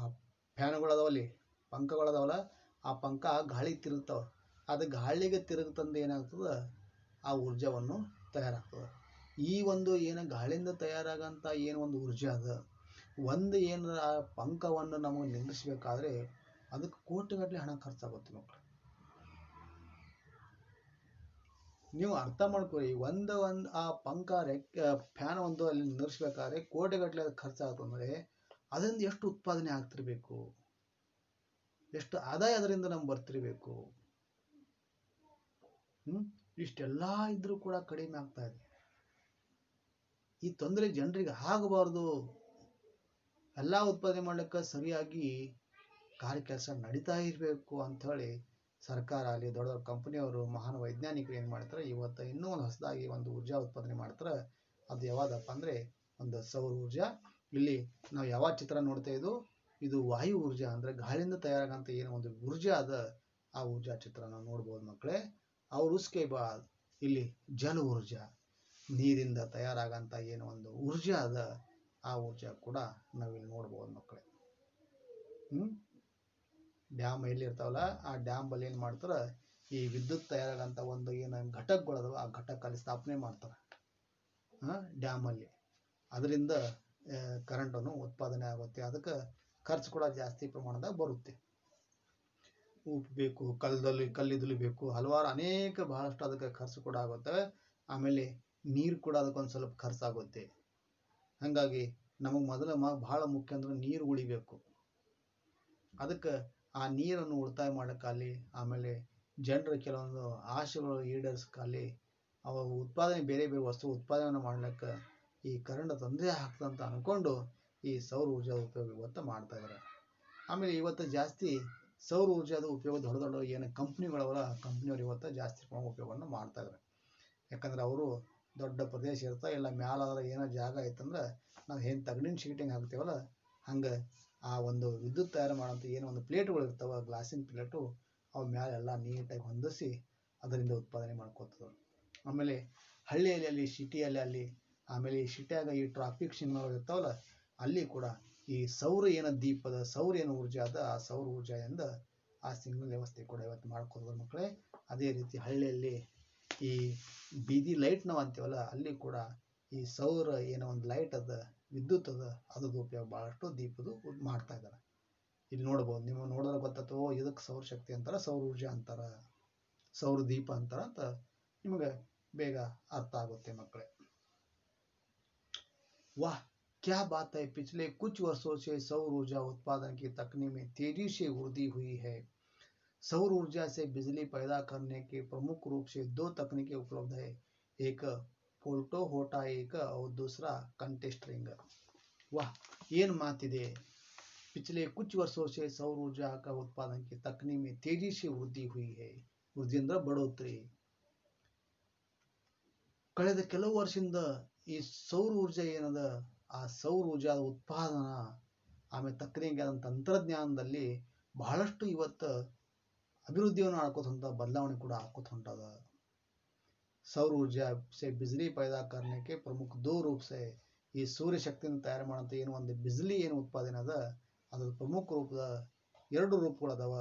ಫ್ಯಾನ್ಗಳದಾವಲ್ಲಿ, ಪಂಖಗಳದಾವಲ್ಲ, ಆ ಪಂಖ ಗಾಳಿ ತಿರುಗ್ತಾವ, ಅದು ಗಾಳಿಗೆ ತಿರುಗ್ತಂದು ಏನಾಗ್ತದ ಆ ಊರ್ಜಾವನ್ನು ತಯಾರಾಗ್ತದೆ. ಈ ಒಂದು ಏನು ಗಾಳಿಯಿಂದ ತಯಾರಾಗಂಥ ಏನು ಒಂದು ಊರ್ಜಾ ಅದ, ಒಂದು ಏನು ಆ ಪಂಖವನ್ನು ನಮಗೆ ನಿಲ್ಲಿಸಬೇಕಾದ್ರೆ ಅದಕ್ಕೆ ಕೋಟಿಗಟ್ಟಲೆ ಹಣ ಖರ್ಚಾಗುತ್ತೆ ಮಕ್ಕಳು. ನೀವು ಅರ್ಥ ಮಾಡ್ಕೊಳ್ಳಿ, ಒಂದು ಆ ಪಂಕ ಫ್ಯಾನ್ ಒಂದು ಅಲ್ಲಿ ನಿಲ್ಲಿಸ್ಬೇಕಾದ್ರೆ ಕೋಟಿಗಟ್ಟಲೆ ಖರ್ಚಾಗುತ್ತೆ ಅಂದರೆ ಅದರಿಂದ ಎಷ್ಟು ಉತ್ಪಾದನೆ ಆಗ್ತಿರ್ಬೇಕು, ಎಷ್ಟು ಆದಾಯ ಅದರಿಂದ ನಮ್ಗೆ ಬರ್ತಿರ್ಬೇಕು. ಇಷ್ಟೆಲ್ಲ ಇದ್ರೂ ಕೂಡ ಕಡಿಮೆ ಆಗ್ತಾ ಇದೆ. ಈ ತೊಂದರೆ ಜನರಿಗೆ ಆಗಬಾರ್ದು. ಎಲ್ಲ ಉತ್ಪಾದನೆ ಮಾಡ್ಲಿಕ್ಕೆ ಸರಿಯಾಗಿ ಕೆಲಸ ನಡೀತಾ ಇರಬೇಕು ಅಂತ ಹೇಳಿ ಸರ್ಕಾರ ಅಲ್ಲಿ ದೊಡ್ಡ ದೊಡ್ಡ ಕಂಪನಿಯವರು, ಮಹಾನ್ ವೈಜ್ಞಾನಿಕರು ಏನು ಮಾಡ್ತಾರೆ, ಇವತ್ತು ಇನ್ನೂ ಒಂದು ಹೊಸದಾಗಿ ಒಂದು ಊರ್ಜಾ ಉತ್ಪಾದನೆ ಮಾಡ್ತಾರೆ. ಅದು ಯಾವ್ದಪ್ಪ ಅಂದ್ರೆ ಒಂದು ಸೌರ ಊರ್ಜಾ. ಇಲ್ಲಿ ನಾವು ಯಾವ ಚಿತ್ರ ನೋಡ್ತಾ ಇದ್ದು, ಇದು ವಾಯು ಊರ್ಜಾ ಅಂದ್ರೆ ಗಾಳಿಯಿಂದ ತಯಾರಾಗಂತ ಏನು ಒಂದು ಊರ್ಜಾ ಅದ, ಆ ಊರ್ಜಾ ಚಿತ್ರ ನಾವು ನೋಡ್ಬೋದು ಮಕ್ಕಳೇ. ಅವ್ರ ಉಸ್ಕೆ ಬಾದ್ ಇಲ್ಲಿ ಜಲ ಊರ್ಜಾ, ನೀರಿಂದ ತಯಾರಾಗಂತ ಏನು ಒಂದು ಊರ್ಜಾ ಅದ, ಆ ಊರ್ಜಾ ಕೂಡ ನಾವಿಲ್ಲಿ ನೋಡ್ಬೋದು ಮಕ್ಕಳೇ. ಡ್ಯಾಮ್ ಎಲ್ಲಿ ಇರ್ತಾವಲ್ಲ, ಆ ಡ್ಯಾಮ್ ಬಲ್ಲಿ ಏನು ಮಾಡ್ತಾರೆ, ಈ ವಿದ್ಯುತ್ ತಯಾರಾಗಂತ ಒಂದು ಏನು ಘಟಕಗಳದವ ಆ ಘಟಕ ಅಲ್ಲಿ ಸ್ಥಾಪನೆ ಮಾಡ್ತಾರೆ ಡ್ಯಾಮ್ ಅಲ್ಲಿ. ಅದರಿಂದ ಕರೆಂಟ್ ಅನ್ನು ಉತ್ಪಾದನೆ ಆಗುತ್ತೆ. ಅದಕ್ಕೆ ಖರ್ಚು ಕೂಡ ಜಾಸ್ತಿ ಪ್ರಮಾಣದಾಗ ಬರುತ್ತೆ. ಉಪ್ಪು ಬೇಕು, ಕಲ್ಲಿದ್ದಲು ಬೇಕು, ಹಲವಾರು ಅನೇಕ ಬಹಳಷ್ಟು ಅದಕ್ಕೆ ಖರ್ಚು ಕೂಡ ಆಗುತ್ತೆ. ಆಮೇಲೆ ನೀರು ಕೂಡ ಅದಕ್ಕೊಂದು ಸ್ವಲ್ಪ ಖರ್ಚಾಗುತ್ತೆ. ಹಾಗಾಗಿ ನಮಗೆ ಮೊದಲ ಬಹಳ ಮುಖ್ಯ ಅಂದ್ರೆ ನೀರು ಉಳಿಬೇಕು. ಅದಕ್ಕೆ ಆ ನೀರನ್ನು ಉಳಿತಾಯ ಮಾಡೋಕ್ಕಾಗಲಿ, ಆಮೇಲೆ ಜನರ ಕೆಲವೊಂದು ಆಶೆಗಳು ಈಡೇರಿಸೋಕ್ಕಾಗಲಿ, ಅವ ಉತ್ಪಾದನೆ ಬೇರೆ ಬೇರೆ ವಸ್ತು ಉತ್ಪಾದನೆ ಮಾಡ್ಲಿಕ್ಕೆ ಈ ಕರೆಂಟ್ ತೊಂದರೆ ಆಗ್ತದಂತ ಅನ್ಕೊಂಡು ಈ ಸೌರ ಊರ್ಜಾ ಉಪಯೋಗ ಇವತ್ತು ಮಾಡ್ತಾ ಇದ್ದಾರೆ. ಆಮೇಲೆ ಇವತ್ತು ಜಾಸ್ತಿ ಸೌರ ಊರ್ಜಾದ ಉಪಯೋಗ ದೊಡ್ಡ ದೊಡ್ಡ ಏನು ಕಂಪ್ನಿಗಳವರ ಕಂಪ್ನಿಯವರು ಇವತ್ತು ಜಾಸ್ತಿ ಉಪಯೋಗವನ್ನು ಮಾಡ್ತಾ ಇದ್ದಾರೆ. ಯಾಕಂದ್ರೆ ಅವರು ದೊಡ್ಡ ಪ್ರದೇಶ ಇರ್ತಾ ಇಲ್ಲ, ಮ್ಯಾಲಾದ್ರ ಏನೋ ಜಾಗ ಐತಂದ್ರೆ ನಾವು ಏನು ತಗಡಿನ ಶೀಟಿಂಗ್ ಹಾಕ್ತೀವಲ್ಲ, ಹಂಗೆ ಆ ಒಂದು ವಿದ್ಯುತ್ ತಯಾರು ಮಾಡೋಂಥ ಏನು ಒಂದು ಪ್ಲೇಟ್ಗಳು ಇರ್ತಾವ, ಗ್ಲಾಸಿನ ಪ್ಲೇಟು, ಅವು ಮ್ಯಾಲೆಲ್ಲ ನೀಟಾಗಿ ಹೊಂದಿಸಿ ಅದರಿಂದ ಉತ್ಪಾದನೆ ಮಾಡ್ಕೋತದೆ. ಆಮೇಲೆ ಹಳ್ಳಿಯಲ್ಲಿ ಅಲ್ಲಿ ಸಿಟಿಯಲ್ಲಿ ಅಲ್ಲಿ, ಆಮೇಲೆ ಈ ಸಿಟಿಯಾಗ ಈ ಟ್ರಾಫಿಕ್ ಸಿಗ್ನಲ್ ಇರ್ತಾವಲ್ಲ, ಅಲ್ಲಿ ಕೂಡ ಈ ಸೌರ ಏನು ದೀಪದ ಸೌರ ಏನು ಊರ್ಜಾ ಅದ, ಆ ಸೌರ ಊರ್ಜಾದಿಂದ ಆ ಸಿಗ್ನಲ್ ವ್ಯವಸ್ಥೆ ಕೂಡ ಇವತ್ತು ಮಾಡ್ಕೋತದೆ ಮಕ್ಕಳೇ. ಅದೇ ರೀತಿ ಹಳ್ಳಿಯಲ್ಲಿ ಈ ಬೀದಿ ಲೈಟ್ ನಾವು ಅಂತೀವಲ್ಲ, ಅಲ್ಲಿ ಕೂಡ ಈ ಸೌರ ಏನೋ ಒಂದು ಲೈಟ್ ಅದ, ವಿದ್ಯುತ್ ಅದ, ಅದ್ರದ್ದು ಉಪಯೋಗ ಭಾಳಷ್ಟು ದೀಪದು ಮಾಡ್ತಾ ಇದ್ದಾರೆ. ಇಲ್ಲಿ ನೋಡ್ಬೋದು, ನೀವು ನೋಡಿದ್ರೆ ಗೊತ್ತಾಗ್ತೋ, ಇದಕ್ಕೆ ಸೌರ ಶಕ್ತಿ ಅಂತಾರ, ಸೌರ ಊರ್ಜಾ ಅಂತಾರ, ಸೌರ ದೀಪ ಅಂತಾರ ಅಂತ ನಿಮಗೆ ಬೇಗ ಅರ್ಥ ಆಗುತ್ತೆ ಮಕ್ಕಳೇ. वाह क्या बात है, पिछले कुछ वर्षों से सौर ऊर्जा उत्पादन की तकनीक में तेजी से वृद्धि हुई है। सौर ऊर्जा से बिजली पैदा करने के प्रमुख रूप से दो तकनीकें उपलब्ध है, एक फोटोवोल्टाइक और दूसरा कंटेस्टरिंग। वाह ಏನು ಮಾತಿದೆ, पिछले कुछ वर्षों से सौर ऊर्जा का उत्पादन की तकनीक में तेजी से वृद्धि हुई है। वृद्धि ಅಂದ್ರೆ ಬಡೋತ್ರಿ. ಕಳೆದ ಕೆಲವು ವರ್ಷದಿಂದ ಈ ಸೌರ ಊರ್ಜಾ ಏನದ, ಆ ಸೌರ ಊರ್ಜಾ ಉತ್ಪಾದನಾ ಆಮೇಲೆ ತಕ್ಕನಿಗೆ ತಂತ್ರಜ್ಞಾನದಲ್ಲಿ ಬಹಳಷ್ಟು ಇವತ್ತು ಅಭಿವೃದ್ಧಿಯನ್ನು ಆಡ್ಕೋತ ಹೊಂಟ, ಬದಲಾವಣೆ ಕೂಡ ಆಡ್ಕೋತ ಹೊಂಟದ. सौर ऊर्जा से बिजली पैदा करने के प्रमुख दो रूप से, ಈ ಸೂರ್ಯ ಶಕ್ತಿಯನ್ನು ತಯಾರು ಮಾಡೋಂಥ ಏನು ಒಂದು ಬಿಜ್ಲಿ ಏನು ಉತ್ಪಾದನೆ ಅದ, ಅದ್ರ ಪ್ರಮುಖ ರೂಪದ ಎರಡು ರೂಪಗಳು ಅದಾವ.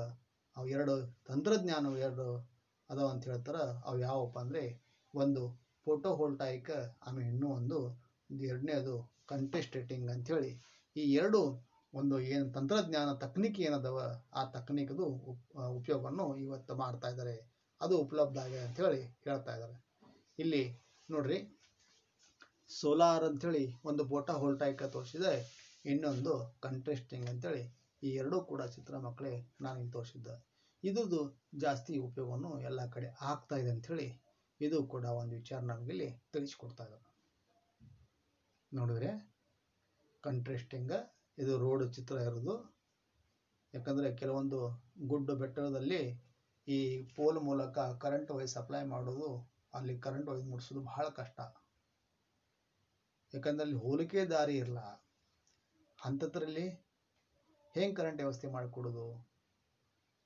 ಅವು ಎರಡು ತಂತ್ರಜ್ಞಾನ ಎರಡು ಅದಾವ ಅಂತ ಹೇಳ್ತಾರೆ. ಅವು ಯಾವಪ್ಪ ಅಂದರೆ, ಒಂದು ಫೋಟೋವೋಲ್ಟಾಯಿಕ್, ಆಮೇಲೆ ಇನ್ನೂ ಒಂದು ಎರಡನೇದು ಕಂಟೆಸ್ಟೇಟಿಂಗ್ ಅಂಥೇಳಿ. ಈ ಎರಡು ಒಂದು ಏನು ತಂತ್ರಜ್ಞಾನ ತಕ್ನಿಕ್ ಏನದವ, ಆ ತಕ್ನಿಕದು ಉಪಯೋಗವನ್ನು ಇವತ್ತು ಮಾಡ್ತಾ ಇದ್ದಾರೆ. ಅದು ಉಪಲಬ್ಧ ಆಗಿದೆ ಅಂಥೇಳಿ ಹೇಳ್ತಾ ಇದ್ದಾರೆ. ಇಲ್ಲಿ ನೋಡ್ರಿ, ಸೋಲಾರ್ ಅಂಥೇಳಿ ಒಂದು ಫೋಟೋವೋಲ್ಟಾಯಿಕ್ ತೋರಿಸಿದೆ, ಇನ್ನೊಂದು ಕಂಟೆಸ್ಟಿಂಗ್ ಅಂಥೇಳಿ. ಈ ಎರಡೂ ಕೂಡ ಚಿತ್ರ ಮಕ್ಕಳೇ ನಾನು ಇಲ್ಲಿ ತೋರಿಸಿದ್ದೆ. ಇದ್ರದ್ದು ಜಾಸ್ತಿ ಉಪಯೋಗವನ್ನು ಎಲ್ಲ ಕಡೆ ಆಗ್ತಾ ಇದೆ ಅಂಥೇಳಿ ಇದು ಕೂಡ ಒಂದು ವಿಚಾರ ನಮಗೆ ಇಲ್ಲಿ ತಿಳಿಸ್ಕೊಡ್ತಾ ಇದ್ದಾರೆ. ನೋಡಿದ್ರೆ ಕಂಟ್ರಾಸ್ಟಿಂಗ್, ಇದು ರೋಡ್ ಚಿತ್ರ ಇರೋದು. ಯಾಕಂದರೆ ಕೆಲವೊಂದು ಗುಡ್ಡ ಬೆಟ್ಟದಲ್ಲಿ ಈ ಪೋಲ್ ಮೂಲಕ ಕರೆಂಟ್ ವೈರ್ ಸಪ್ಲೈ ಮಾಡೋದು, ಅಲ್ಲಿ ಕರೆಂಟ್ ವೈರ್ ಮುಡಿಸೋದು ಬಹಳ ಕಷ್ಟ. ಯಾಕಂದ್ರೆ ಅಲ್ಲಿ ಹೋಲಿಕೆ ದಾರಿ ಇರಲ್ಲ. ಅಂಥದ್ರಲ್ಲಿ ಹೆಂಗೆ ಕರೆಂಟ್ ವ್ಯವಸ್ಥೆ ಮಾಡಿಕೊಡೋದು,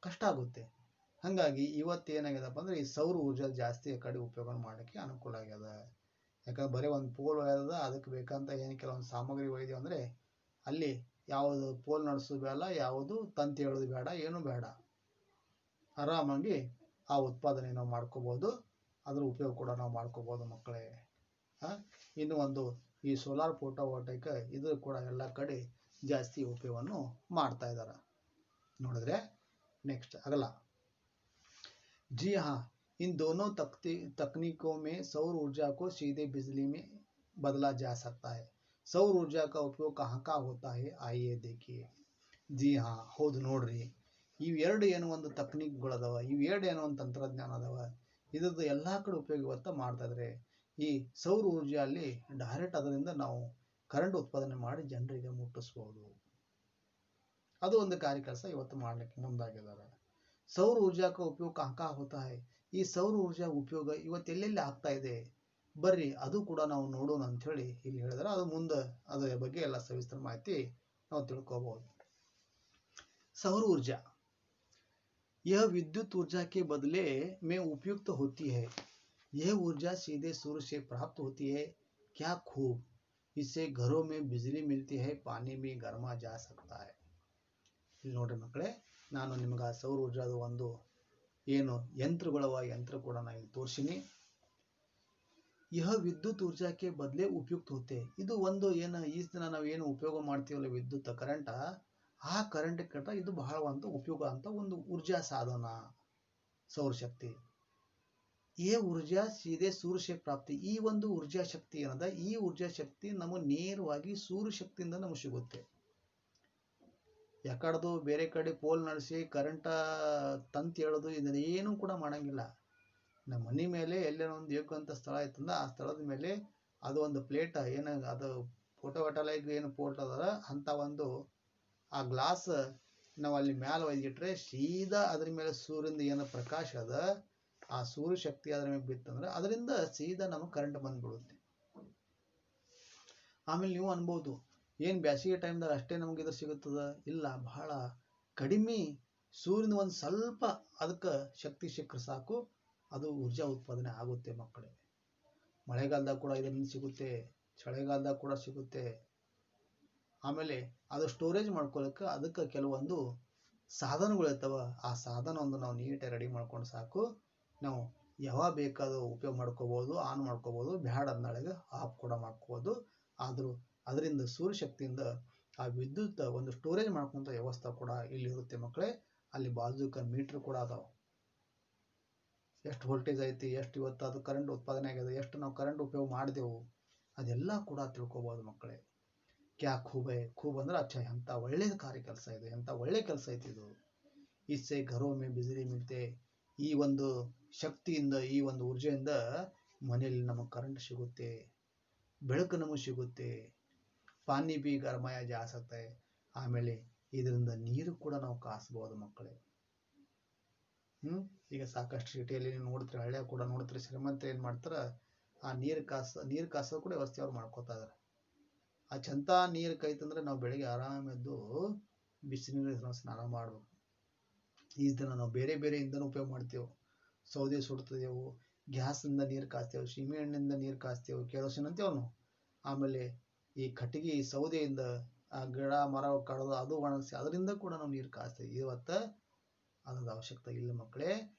ಕಷ್ಟ ಆಗುತ್ತೆ. ಹಾಗಾಗಿ ಇವತ್ತು ಏನಾಗ್ಯದಪ್ಪ ಅಂದರೆ, ಈ ಸೌರ ಊರ್ಜಾ ಜಾಸ್ತಿ ಆ ಕಡೆ ಉಪಯೋಗ ಮಾಡೋಕ್ಕೆ ಅನುಕೂಲ ಆಗ್ಯದ. ಯಾಕಂದ್ರೆ ಬರೀ ಒಂದು ಪೋಲ್ ಒಯ್ಯದ, ಅದಕ್ಕೆ ಬೇಕಂತ ಏನು ಕೆಲವೊಂದು ಸಾಮಗ್ರಿ ಒಯ್ದೀವಿ ಅಂದರೆ, ಅಲ್ಲಿ ಯಾವುದು ಪೋಲ್ ನಡೆಸೋದು ಬೇಡ, ಯಾವುದು ತಂತಿ ಹೇಳೋದು ಬೇಡ, ಏನೂ ಬೇಡ, ಆರಾಮಾಗಿ ಆ ಉತ್ಪಾದನೆ ನಾವು ಮಾಡ್ಕೋಬೋದು. ಅದ್ರ ಉಪಯೋಗ ಕೂಡ ನಾವು ಮಾಡ್ಕೋಬೋದು ಮಕ್ಕಳೇ. ಇನ್ನು ಒಂದು ಈ ಸೋಲಾರ್ ಫೋಟೋವೋಲ್ಟಾಯಿಕ್, ಇದು ಕೂಡ ಎಲ್ಲ ಕಡೆ ಜಾಸ್ತಿ ಉಪಯೋಗವನ್ನು ಮಾಡ್ತಾ ಇದ್ದಾರೆ. ನೋಡಿದ್ರೆ ನೆಕ್ಸ್ಟ್ ಅಗಲ. जी हाँ, इन दोनों तकनीकों में सौर ऊर्जा को सीधे बिजली में बदला जा सकता है। सौर ऊर्जा का उपयोग कहाँ होता है आइए देखिए। जी हाँ, ಹೌದು ನೋಡ್ರಿ, ಇವೆರಡು ಏನೋ ಒಂದು ತಕ್ನಿಕ್ಗಳದಾವ, ಇವೆರಡು ಏನೋ ಒಂದು ತಂತ್ರಜ್ಞಾನ ಅದಾವ, ಇದ್ರದ್ದು ಎಲ್ಲ ಕಡೆ ಉಪಯೋಗ ಇವತ್ತು ಮಾಡ್ತಾ ಇದ್ದಾರೆ. ಈ ಸೌರ ಊರ್ಜೆಯಲ್ಲಿ ಡೈರೆಕ್ಟ್ ಅದರಿಂದ ನಾವು ಕರೆಂಟ್ ಉತ್ಪಾದನೆ ಮಾಡಿ ಜನರಿಗೆ ಮುಟ್ಟಿಸ್ಬೋದು. ಅದು ಒಂದು ಕಾರ್ಯಕೆಲಸ ಇವತ್ತು ಮಾಡ್ಲಿಕ್ಕೆ ಮುಂದಾಗಿದ್ದಾರೆ. ಸೌರ ऊर्जा का उपयोग कहाँ होता है, ಈ ಸೌರ ಊರ್ಜಾ ಉಪಯೋಗ ಇವತ್ತು ಎಲ್ಲೆಲ್ಲಿ ಆಗ್ತಾ ಇದೆ ಬರ್ರಿ ಅದು ಕೂಡ ನಾವು ನೋಡೋಣ ಅಂತ ಹೇಳಿ ಇಲ್ಲಿ ಹೇಳಿದ್ರೆ ಅದು ಮುಂದೆ ಅದರ ಬಗ್ಗೆ ಎಲ್ಲ ಸವಿಸ್ತರ ಮಾಹಿತಿ ನಾವು ತಿಳ್ಕೋಬಹುದು. सौर ऊर्जा यह विद्युत ऊर्जा के बदले में उपयुक्त होती है. यह ऊर्जा सीधे सूर्य से प्राप्त होती है. क्या खूब, इससे घरों में बिजली मिलती है, पानी भी गर्मा जा सकता है. ಇಲ್ಲಿ ನೋಡ್ರಿ ಮಕ್ಕಳೇ, ನಾನು ನಿಮಗೆ ಸೌರ ಊರ್ಜಾದ ಒಂದು ಏನು ಯಂತ್ರಗಳವ ಯಂತ್ರ ಕೂಡ ನಾನು ಇಲ್ಲಿ ತೋರಿಸಿನಿ. यह विद्युत ऊर्जा के बदले उपयुक्त होते. ಇದು ಒಂದು ಏನು ಈ ದಿನ ನಾವು ಏನು ಉಪಯೋಗ ಮಾಡ್ತೀವಲ್ಲ ವಿದ್ಯುತ್ ಕರೆಂಟ್, ಆ ಕರೆಂಟ್ ಕಟ್ಟ ಇದು ಬಹಳ ಒಂದು ಉಪಯೋಗ ಅಂತ ಒಂದು ಊರ್ಜಾ ಸಾಧನ ಸೌರಶಕ್ತಿ. ಈ ಊರ್ಜಾ ಸೀದೆ ಸೂರ್ಯ ಪ್ರಾಪ್ತಿ. ಈ ಒಂದು ಊರ್ಜಾ ಶಕ್ತಿ ಏನದ, ಈ ಊರ್ಜಾ ಶಕ್ತಿ ನಮಗೆ ನೇರವಾಗಿ ಸೂರ್ಯ ಶಕ್ತಿಯಿಂದ ನಮಗೆ ಸಿಗುತ್ತೆ. ಯಾಕಡ್ದು ಬೇರೆ ಕಡೆ ಪೋಲ್ ನಡೆಸಿ ಕರೆಂಟ್ ತಂತಿ ಹೇಳೋದು ಇದನ್ನೇನು ಕೂಡ ಮಾಡಂಗಿಲ್ಲ. ನಮ್ಮ ಮನೆ ಮೇಲೆ ಎಲ್ಲೇನೋ ಒಂದು ಯೋಗ್ಯಂತ ಸ್ಥಳ ಆಯ್ತಂದ ಆ ಸ್ಥಳದ ಮೇಲೆ ಅದು ಒಂದು ಪ್ಲೇಟ್ ಏನು ಅದು ಫೋಟೋವಾಟಲೈಕ್ ಏನು ಪೋರ್ಟ್ ಅದಲ್ಲ ಅಂತ ಒಂದು ಆ ಗ್ಲಾಸ್ ನಾವು ಅಲ್ಲಿ ಮ್ಯಾಲ ಒಯ್ದಿಟ್ರೆ ಸೀದಾ ಅದ್ರ ಮೇಲೆ ಸೂರ್ಯನ ಏನು ಪ್ರಕಾಶ ಅದ ಆ ಸೂರ್ಯ ಶಕ್ತಿ ಅದ್ರ ಮೇಲೆ ಬಿತ್ತಂದ್ರೆ ಅದರಿಂದ ಸೀದಾ ನಮಗೆ ಕರೆಂಟ್ ಬಂದ್ಬಿಡುತ್ತೆ. ಆಮೇಲೆ ನೀವು ಅನ್ಬೋದು ಏನು ಬ್ಯಾಸಿಗೆ ಟೈಮ್ದಾಗ ಅಷ್ಟೇ ನಮ್ಗೆ ಇದು ಸಿಗುತ್ತದ, ಇಲ್ಲ, ಬಹಳ ಕಡಿಮೆ ಸೂರ್ಯನ ಒಂದು ಸ್ವಲ್ಪ ಅದಕ್ಕೆ ಶಕ್ತಿ ಸಿಕ್ಕರೆ ಸಾಕು ಅದು ಊರ್ಜಾ ಉತ್ಪಾದನೆ ಆಗುತ್ತೆ ಮಕ್ಕಳೇ. ಮಳೆಗಾಲದಾಗ ಕೂಡ ಇದರಿಂದ ಸಿಗುತ್ತೆ, ಚಳಿಗಾಲದಾಗ ಕೂಡ ಸಿಗುತ್ತೆ. ಆಮೇಲೆ ಅದು ಸ್ಟೋರೇಜ್ ಮಾಡ್ಕೊಳ್ಳೋಕೆ ಅದಕ್ಕೆ ಕೆಲವೊಂದು ಸಾಧನಗಳು ಇರ್ತಾವ. ಆ ಸಾಧನ ಒಂದು ನಾವು ನೀಟಾಗಿ ರೆಡಿ ಮಾಡ್ಕೊಂಡು ಸಾಕು ನಾವು ಯಾವಾಗ ಬೇಕಾದ್ರೂ ಉಪಯೋಗ ಮಾಡ್ಕೋಬೋದು, ಆನ್ ಮಾಡ್ಕೋಬೋದು, ಬ್ಯಾಡ್ ಅಂದೊಳಗೆ ಆಫ್ ಕೂಡ ಮಾಡ್ಕೋಬೋದು. ಆದರೂ ಅದರಿಂದ ಸೂರ್ಯ ಶಕ್ತಿಯಿಂದ ಆ ವಿದ್ಯುತ್ ಒಂದು ಸ್ಟೋರೇಜ್ ಮಾಡ್ಕೊಂತ ವ್ಯವಸ್ಥೆ ಕೂಡ ಇಲ್ಲಿ ಇರುತ್ತೆ ಮಕ್ಕಳೇ. ಅಲ್ಲಿ ಬಾಜುಕ ಮೀಟರ್ ಕೂಡ ಅದಾವೆ, ಎಷ್ಟು ವೋಲ್ಟೇಜ್ ಐತಿ, ಎಷ್ಟು ಇವತ್ತು ಅದು ಕರೆಂಟ್ ಉತ್ಪಾದನೆ ಆಗಿದೆ, ಎಷ್ಟು ನಾವು ಕರೆಂಟ್ ಉಪಯೋಗ ಮಾಡಿದೆವು, ಅದೆಲ್ಲ ಕೂಡ ತಿಳ್ಕೊಬೋದು ಮಕ್ಕಳೇ. ಕ್ಯಾ ಖೂಬ್ ಹೈ, ಖೂಬ್ ಅಂದ್ರೆ ಅಚ್ಚ, ಎಂಥ ಒಳ್ಳೆಯ ಕಾರ್ಯ ಕೆಲಸ ಇದೆ, ಎಂಥ ಒಳ್ಳೆ ಕೆಲಸ ಐತಿ ಇದು. ಇಸ್ಸೆ ಘರೋ ಮೇ ಬಿಜಿಲಿ ಮಿಲ್ತೆ. ಈ ಒಂದು ಶಕ್ತಿಯಿಂದ ಈ ಒಂದು ಊರ್ಜೆಯಿಂದ ಮನೆಯಲ್ಲಿ ನಮಗೆ ಕರೆಂಟ್ ಸಿಗುತ್ತೆ, ಬೆಳಕು ನಮಗೆ ಸಿಗುತ್ತೆ, ಪಾನಿ ಬಿ ಗರಮಾಯ ಜಾ ಸಕ್ತಾ ಹೈ. ಆಮೇಲೆ ಇದರಿಂದ ನೀರು ಕೂಡ ನಾವು ಕಾಸಬಹುದು ಮಕ್ಕಳೇ. ಈಗ ಸಾಕಷ್ಟು ಸಿಟಿಯಲ್ಲಿ ನೀವು ನೋಡ್ತೀರಿ, ಹಳ್ಳಿಯ ಕೂಡ ನೋಡ್ತೀರಿ, ಶ್ರೀಮಂತ ಏನು ಮಾಡ್ತಾರೆ ಆ ನೀರು ಕಾಸೋ ಕೂಡ ವ್ಯವಸ್ಥೆ ಅವ್ರು ಮಾಡ್ಕೋತಾ ಇದಾರೆ. ಆ ಚಂತ ನೀರು ಕೈತಂದ್ರೆ ನಾವು ಬೆಳಿಗ್ಗೆ ಆರಾಮೆದ್ದು ಬಿಸಿನೀರು ಸ್ನಾನ ಮಾಡ್ಬೇಕು. ಈ ದಿನ ನಾವು ಬೇರೆ ಬೇರೆ ಇಂಧನ ಉಪಯೋಗ ಮಾಡ್ತೇವೆ, ಸೌದೆ ಸುಡ್ತೇವೆ, ಗ್ಯಾಸಿಂದ ನೀರು ಕಾಸ್ತೇವೆ, ಸೀಮೆ ಎಣ್ಣೆಯಿಂದ ನೀರು ಕಾಸ್ತೇವೆ, ಕೆರೋಸಿನ್ ಅಂತೇವೆ ನಾವು. ಆಮೇಲೆ ಈ ಕಟ್ಟಿಗೆ ಸೌದೆಯಿಂದ ಆ ಗಿಡ ಮರ ಕಡ್ದು ಅದು ಒಣಗಿಸಿ ಅದರಿಂದ ಕೂಡ ನಾವು ನೀರು ಕಾಸ್ತೇವೆ. ಇವತ್ತು ಅದ್ರದ್ದು ಅವಶ್ಯಕತೆ ಇಲ್ಲ ಮಕ್ಕಳೇ.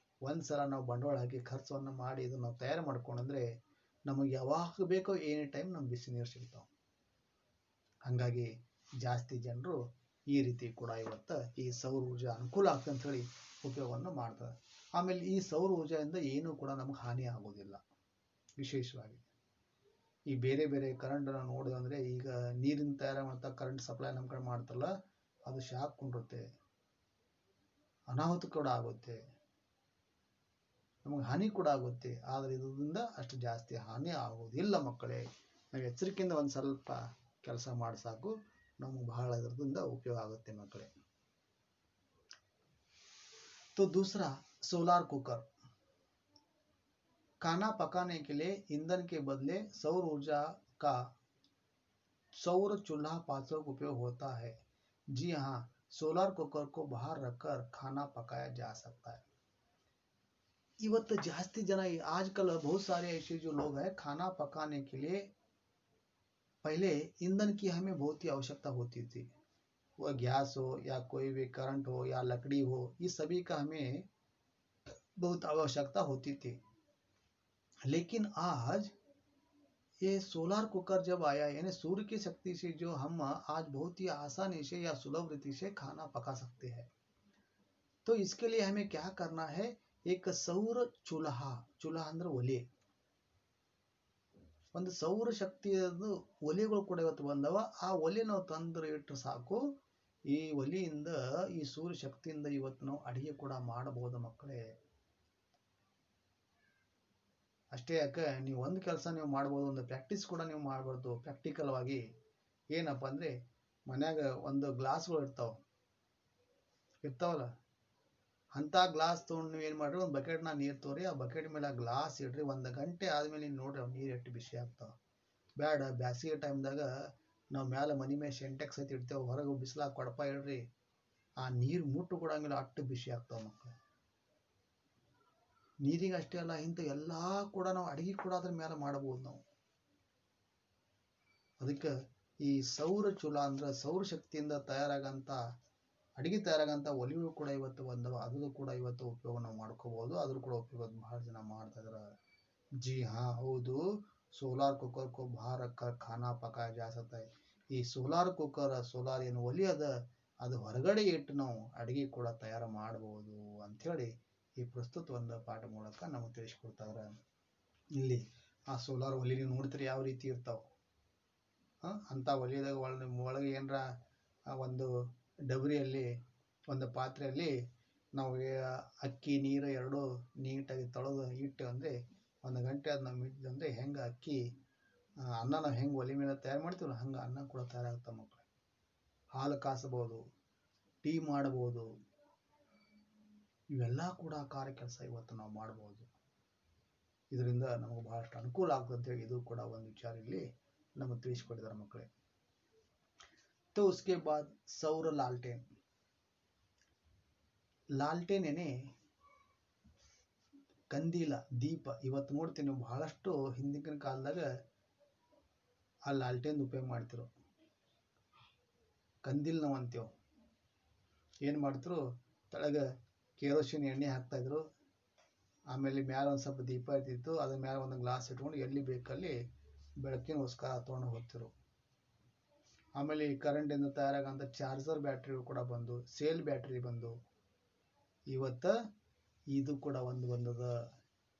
ಒಂದ್ಸಲ ನಾವು ಬಂಡವಾಳ ಹಾಕಿ ಖರ್ಚನ್ನು ಮಾಡಿ ಇದನ್ನು ನಾವು ತಯಾರು ಮಾಡ್ಕೊಂಡ್ರೆ ನಮಗೆ ಯಾವಾಗ ಬೇಕೋ ಎನಿ ಟೈಮ್ ನಮ್ಗೆ ಬಿಸಿ ನೀರು ಸಿಗ್ತಾವೆ. ಹಾಗಾಗಿ ಜಾಸ್ತಿ ಜನರು ಈ ರೀತಿ ಕೂಡ ಇವತ್ತು ಈ ಸೌರ ಊರ್ಜಾ ಅನುಕೂಲ ಆಗ್ತದೆ ಅಂತ ಹೇಳಿ ಉಪಯೋಗವನ್ನು ಮಾಡ್ತಾರೆ. ಆಮೇಲೆ ಈ ಸೌರ ಊರ್ಜೆಯಿಂದ ಏನೂ ಕೂಡ ನಮ್ಗೆ ಹಾನಿ ಆಗೋದಿಲ್ಲ. ವಿಶೇಷವಾಗಿ ಈ ಬೇರೆ ಬೇರೆ ಕರೆಂಟ್ ನಾವು ನೋಡಿದೆ ಅಂದರೆ ಈಗ ನೀರಿನ ತಯಾರು ಮಾಡ್ತಾ ಕರೆಂಟ್ ಸಪ್ಲೈ ನಮ್ಮ ಕಡೆ ಮಾಡ್ತಾರಲ್ಲ, ಅದು ಶಾಕ್ ಕೊಂಡಿರುತ್ತೆ, ಅನಾಹುತ ಕೂಡ ಆಗುತ್ತೆ, ನಮಗೆ ಹಾನಿ ಕೂಡ ಆಗುತ್ತೆ. ಆದರೆ ಇದರಿಂದ ಅಷ್ಟು ಜಾಸ್ತಿ ಹಾನಿ ಆಗೋದಿಲ್ಲ ಮಕ್ಕಳೇ. ನಾವು ಎಚ್ಚರಿಕೆಯಿಂದ ಒಂದು ಸ್ವಲ್ಪ ಕೆಲಸ ಮಾಡಿ ಸಾಕು, ನಮಗೆ ಬಹಳ ಇದರಿಂದ ಉಪಯೋಗ ಆಗುತ್ತೆ ಮಕ್ಕಳೇ. तो दूसरा सोलार कुकर. खाना पकाने के लिए ईंधन के बदले सौर ऊर्जा का सौर चूल्हा पात्रों का उपयोग होता है. जी हाँ, सोलार कुकर को बाहर रखकर खाना पकाया जा सकता है. ಇವತ್ತು ಜಾಸ್ತಿ ಜನ आजकल बहुत सारे ऐसे जो लोग हैं खाना पकाने के लिए पहले ईंधन की हमें बहुत ही आवश्यकता होती थी. वह गैस हो या कोई भी करंट हो या लकड़ी हो, इस सभी का हमें बहुत आवश्यकता होती थी. लेकिन आज ये सोलार कुकर जब आया, यानी सूर्य की शक्ति से जो हम आज बहुत ही आसानी से या सुलभ रीति से खाना पका सकते हैं. तो इसके लिए हमें क्या करना है, ಏಕ ಸೌರ ಚುಲಹ, ಚುಲಹ ಅಂದ್ರೆ ಒಲೆ. ಒಂದು ಸೌರ ಶಕ್ತಿಯದು ಒಲೆಗಳು ಕೂಡ ಇವತ್ತು ಬಂದವ. ಆ ಒಲೆ ನಾವು ತಂದ್ರೆ ಇಟ್ಟರೆ ಸಾಕು, ಈ ಒಲೆಯಿಂದ, ಈ ಸೂರ್ಯ ಶಕ್ತಿಯಿಂದ ಇವತ್ತು ನಾವು ಅಡಿಗೆ ಕೂಡ ಮಾಡಬಹುದು ಮಕ್ಕಳೇ. ಅಷ್ಟೇ ಯಾಕೆ, ನೀವು ಒಂದು ಕೆಲಸ ನೀವು ಮಾಡ್ಬೋದು, ಒಂದು ಪ್ರಾಕ್ಟೀಸ್ ಕೂಡ ನೀವು ಮಾಡ್ಬೋದು ಪ್ರಾಕ್ಟಿಕಲ್ ವಾಗಿ. ಏನಪ್ಪ ಅಂದ್ರೆ, ಮನ್ಯಾಗ ಒಂದು ಗ್ಲಾಸ್ಗಳು ಇರ್ತಾವಲ್ಲ, ಅಂತ ಗ್ಲಾಸ್ ತೊಗೊಂಡು ನೀವು ಏನು ಮಾಡ್ರಿ, ಒಂದು ಬಕೆಟ್ನ ನೀರು ತೋರಿ, ಆ ಬಕೆಟ್ ಮೇಲೆ ಆ ಗ್ಲಾಸ್ ಇಡ್ರಿ. 1 ಗಂಟೆ ಆದ್ಮೇಲೆ ನೋಡ್ರಿ ಅವು ನೀರು ಎಷ್ಟು ಬಿಸಿ ಆಗ್ತಾವ. ಬೇಡ ಬ್ಯಾಸಿಗೆ ಟೈಮ್ದಾಗ ನಾವು ಮ್ಯಾಲೆ ಮನೆ ಮೇಲೆ ಸೆಂಟೆಕ್ಸ್ ಐತಿ ಇಡ್ತೇವೆ, ಹೊರಗೆ ಬಿಸಿಲಾಗ ಕೊಡಪ ಇಡ್ರಿ, ಆ ನೀರು ಮುಟ್ಟು ಕೊಡಂಗಿಲ್ಲ, ಅಷ್ಟು ಬಿಸಿ ಆಗ್ತಾವ ಮಕ್ಕಳು. ನೀರಿಗೆ ಅಷ್ಟೇ ಅಲ್ಲ, ಇಂಥ ಎಲ್ಲ ಕೂಡ ನಾವು ಅಡಿಗೆ ಕೂಡ ಅದ್ರ ಮೇಲೆ ಮಾಡಬಹುದು ನಾವು. ಅದಕ್ಕೆ ಈ ಸೌರ ಚುಲ ಅಂದ್ರೆ ಸೌರ ಶಕ್ತಿಯಿಂದ ತಯಾರಾಗಂತ ಅಡಿಗೆ ತಯಾರಾಗಂತ ಒಲಿವು ಕೂಡ ಇವತ್ತು ಬಂದವ. ಅದ್ರದ್ದು ಕೂಡ ಇವತ್ತು ಉಪಯೋಗ ನಾವು ಮಾಡ್ಕೋಬಹುದು. ಅದ್ರ ಕೂಡ ಉಪಯೋಗ ಬಹಳ ಜನ ಮಾಡ್ತಾ ಇದಾರೆ. ಜಿ ಹಾ, ಹೌದು. सोलार कुकर को बाहर रखकर खाना पकाया जा सकता है. ಈ ಸೋಲಾರ್ ಕುಕ್ಕರ್, ಸೋಲಾರ್ ಏನು ಒಲಿ ಅದ, ಅದು ಹೊರಗಡೆ ಇಟ್ಟು ನಾವು ಅಡಿಗೆ ಕೂಡ ತಯಾರು ಮಾಡಬಹುದು ಅಂಥೇಳಿ ಈ ಪ್ರಸ್ತುತ ಒಂದು ಪಾಠ ಮೂಲಕ ನಮಗೆ ತಿಳಿಸ್ಕೊಡ್ತಾರೆ. ಇಲ್ಲಿ ಆ ಸೋಲಾರ್ ಒಲಿ ನೀವು ನೋಡ್ತೀರಿ ಯಾವ ರೀತಿ ಇರ್ತಾವ. ಅಂತ ಒಲಿದಾಗ ಒಳಗೆ ಏನರ ಒಂದು ಡಬರಿಯಲ್ಲಿ, ಒಂದು ಪಾತ್ರೆಯಲ್ಲಿ ನಾವು ಅಕ್ಕಿ ನೀರು ಎರಡು ನೀಟಾಗಿ ತೊಳೆದು ಇಟ್ಟು ಅಂದರೆ 1 ಗಂಟೆ ಅದು ನಾವು ಇಟ್ಟಿದ್ರೆ ಹೆಂಗೆ ಅಕ್ಕಿ ಅನ್ನ ನಾವು ಹೆಂಗೆ ಒಲೆ ಮೇಲೆ ತಯಾರು ಮಾಡ್ತೀವಲ್ಲ, ಹಂಗೆ ಅನ್ನ ಕೂಡ ತಯಾರಾಗ್ತಾವೆ ಮಕ್ಕಳು. ಹಾಲು ಕಾಸಬಹುದು, ಟೀ ಮಾಡಬಹುದು, ಇವೆಲ್ಲ ಕೂಡ ಕಾರ್ಯ ಕೆಲಸ ಇವತ್ತು ನಾವು ಮಾಡಬಹುದು. ಇದರಿಂದ ನಮಗೆ ಬಹಳಷ್ಟು ಅನುಕೂಲ ಆಗ್ತದೆ ಅಂತೇಳಿ ಇದು ಕೂಡ ಒಂದು ವಿಚಾರ ಇಲ್ಲಿ ನಮಗೆ ತಿಳಿಸಿಕೊಟ್ಟಿದ್ದಾರೆ ಮಕ್ಕಳೇ. तो उसके बाद सौर लालटेन. लालटेन ಏನೇ ಕಂದೀಲ, ದೀಪ. ಇವತ್ತು ನೋಡ್ತೀವಿ ನೀವು ಬಹಳಷ್ಟು ಹಿಂದಿನ ಕಾಲದಾಗ ಆ ಲಾಲ್ಟೇನ್ ಉಪಯೋಗ ಮಾಡ್ತಿರು. ಕಂದೀಲ್ ನಾವು ಅಂತೀವಿ. ಏನು ಮಾಡ್ತಿರು, ತಳಗ ಕೆರೋಸಿನ್ ಎಣ್ಣೆ ಹಾಕ್ತಾ ಇದ್ರು, ಆಮೇಲೆ ಮ್ಯಾಲ ಒಂದು ಸ್ವಲ್ಪ ದೀಪ ಇರ್ತಿತ್ತು, ಅದ್ರ ಮ್ಯಾಲ ಒಂದು ಗ್ಲಾಸ್ ಇಟ್ಕೊಂಡು ಎಲ್ಲಿ ಬೇಕಲ್ಲಿ ಬೆಳಕಿನಗೋಸ್ಕರ ತೊಗೊಂಡು ಹೋಗ್ತಿರು. ಆಮೇಲೆ ಈ ಕರೆಂಟಿಂದ ತಯಾರಾಗಂಥ ಚಾರ್ಜರ್ ಬ್ಯಾಟ್ರಿ ಕೂಡ ಬಂದು, ಸೇಲ್ ಬ್ಯಾಟ್ರಿ ಬಂದು, ಇವತ್ತು ಇದು ಕೂಡ ಒಂದು ಬಂದದ.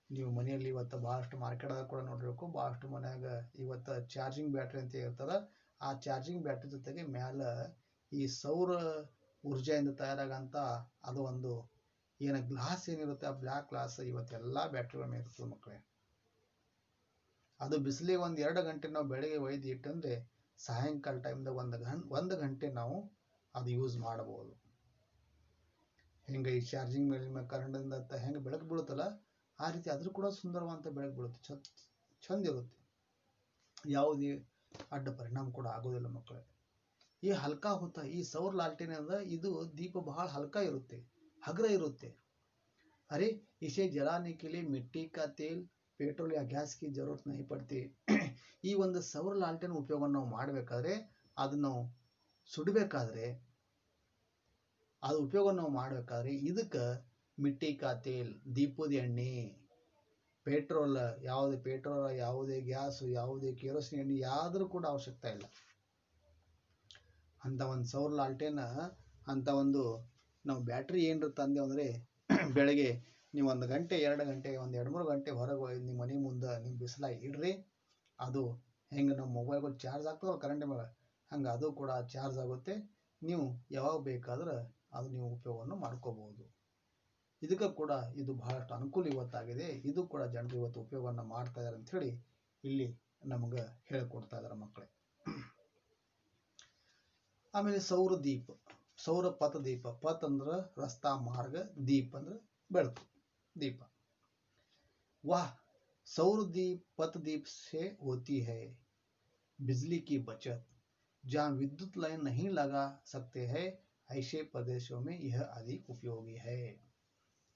ನೀವು ಮನೆಯಲ್ಲಿ ಇವತ್ತು ಭಾಳಷ್ಟು ಮಾರ್ಕೆಟ್ದಾಗ ಕೂಡ ನೋಡಿರ್ಬೇಕು, ಭಾಳಷ್ಟು ಮನ್ಯಾಗ ಇವತ್ತು ಚಾರ್ಜಿಂಗ್ ಬ್ಯಾಟ್ರಿ ಅಂತ ಇರ್ತದ. ಆ ಚಾರ್ಜಿಂಗ್ ಬ್ಯಾಟ್ರಿ ಜೊತೆಗೆ ಮ್ಯಾಲ ಈ ಸೌರ ಊರ್ಜೆಯಿಂದ ತಯಾರಾಗಂಥ ಅದು ಒಂದು ಏನು ಗ್ಲಾಸ್ ಏನಿರುತ್ತೆ, ಆ ಬ್ಲ್ಯಾಕ್ ಗ್ಲಾಸ್ ಇವತ್ತೆಲ್ಲ ಬ್ಯಾಟ್ರಿಗಳ ಮೇಲೆ ಇರ್ತದೆ ಮಕ್ಕಳೇ. ಅದು ಬಿಸಿಲಿಗೆ 1-2 ಗಂಟೆ ನಾವು ಬೆಳಗ್ಗೆ ಒಯ್ದು ಇಟ್ಟಂದ್ರೆ ಸಾಯಂಕಾಲ ಟೈಮ್ದಾಗ 1 ಗಂಟೆ ನಾವು ಅದು ಯೂಸ್ ಮಾಡಬಹುದು. ಹೆಂಗೆ ಈ ಚಾರ್ಜಿಂಗ್ ಮೇಲೆ ಕರೆಂಟಿಂದ ಹೆಂಗೆ ಬೆಳಕು ಬೀಳುತ್ತಲ್ಲ, ಆ ರೀತಿ ಅದ್ರ ಕೂಡ ಸುಂದರವಾದಂಥ ಬೆಳಕು ಬೀಳುತ್ತೆ, ಚಂದ ಇರುತ್ತೆ. ಯಾವುದೇ ಅಡ್ಡ ಪರಿಣಾಮ ಕೂಡ ಆಗೋದಿಲ್ಲ ಮಕ್ಕಳೇ. ಈ ಹಲ್ಕಾ ಹೊತ್ತ ಈ ಸೌರ ಲಾಲ್ಟೇನ್ ಅಂದ್ರೆ ಇದು ದೀಪ ಬಹಳ ಹಲ್ಕಾ ಇರುತ್ತೆ, ಹಗುರ ಇರುತ್ತೆ. अरे इसे जलाने के लिए मिट्टी का तेल, पेट्रोल या गैस की जरूरत नहीं पड़ती. ಈ ಒಂದು ಸೌರ ಲಾಲ್ಟೇನ್ ಉಪಯೋಗ ನಾವು ಮಾಡಬೇಕಾದ್ರೆ, ಅದನ್ನ ನಾವು ಸುಡಬೇಕಾದ್ರೆ, ಅದು ಉಪಯೋಗ ನಾವು ಮಾಡಬೇಕಾದ್ರೆ ಇದಕ್ಕೆ ಮಿಟ್ಟಿ ಕಾ ತೇಲ್, ದೀಪದ ಎಣ್ಣೆ, ಪೆಟ್ರೋಲ್, ಯಾವುದೇ ಗ್ಯಾಸ್, ಯಾವುದೇ ಕೆರೋಸಿನ್ ಎಣ್ಣೆ ಯಾವ್ದ್ರೂ ಕೂಡ ಅವಶ್ಯಕತೆ ಇಲ್ಲ. ಅಂತ ಒಂದು ಸೌರ ಲಾಲ್ಟೇನ್ ಅಂತ ಒಂದು ನಾವು ಬ್ಯಾಟ್ರಿ ಏನ್ರ ತಂದೆ ಅಂದರೆ ಬೆಳಗ್ಗೆ ನೀವು 1 ಗಂಟೆ 2 ಗಂಟೆ 2-3 ಗಂಟೆ ಹೊರಗೆ ನಿಮ್ಮ ಮನೆ ಮುಂದೆ ನಿಮ್ಮ ಬಿಸಿಲಾಗಿ ಇಡ್ರಿ. ಅದು ಹೆಂಗೆ ನಮ್ಮ ಮೊಬೈಲ್ಗಳು ಚಾರ್ಜ್ ಆಗ್ತಾವಲ್ಲ ಕರೆಂಟ್ ಮೇಲೆ, ಹಂಗೆ ಅದು ಕೂಡ ಚಾರ್ಜ್ ಆಗುತ್ತೆ. ನೀವು ಯಾವಾಗ ಬೇಕಾದ್ರೆ ಅದು ನೀವು ಉಪಯೋಗವನ್ನು ಮಾಡ್ಕೋಬಹುದು. ಇದಕ್ಕೆ ಕೂಡ ಇದು ಬಹಳಷ್ಟು ಅನುಕೂಲ ಇವತ್ತಾಗಿದೆ. ಇದು ಕೂಡ ಜನರು ಇವತ್ತು ಉಪಯೋಗವನ್ನು ಮಾಡ್ತಾ ಇದ್ದಾರೆ ಅಂಥೇಳಿ ಇಲ್ಲಿ ನಮಗೆ ಹೇಳಿಕೊಡ್ತಾ ಇದ್ದಾರೆ ಮಕ್ಕಳೇ. ಆಮೇಲೆ ಸೌರ ದೀಪ, ಸೌರ ಪಥ ದೀಪ. ಪಥ ಅಂದ್ರೆ ರಸ್ತಾ ಮಾರ್ಗ, ದೀಪ ಅಂದ್ರೆ ಬೆಳಕು, दीप. वाह, सौर दीप पथ दीप से होती है बिजली की बचत. जहाँ विद्युत लाइन नहीं लगा सकते हैं, ऐसे प्रदेशों में यह अधिक उपयोगी है.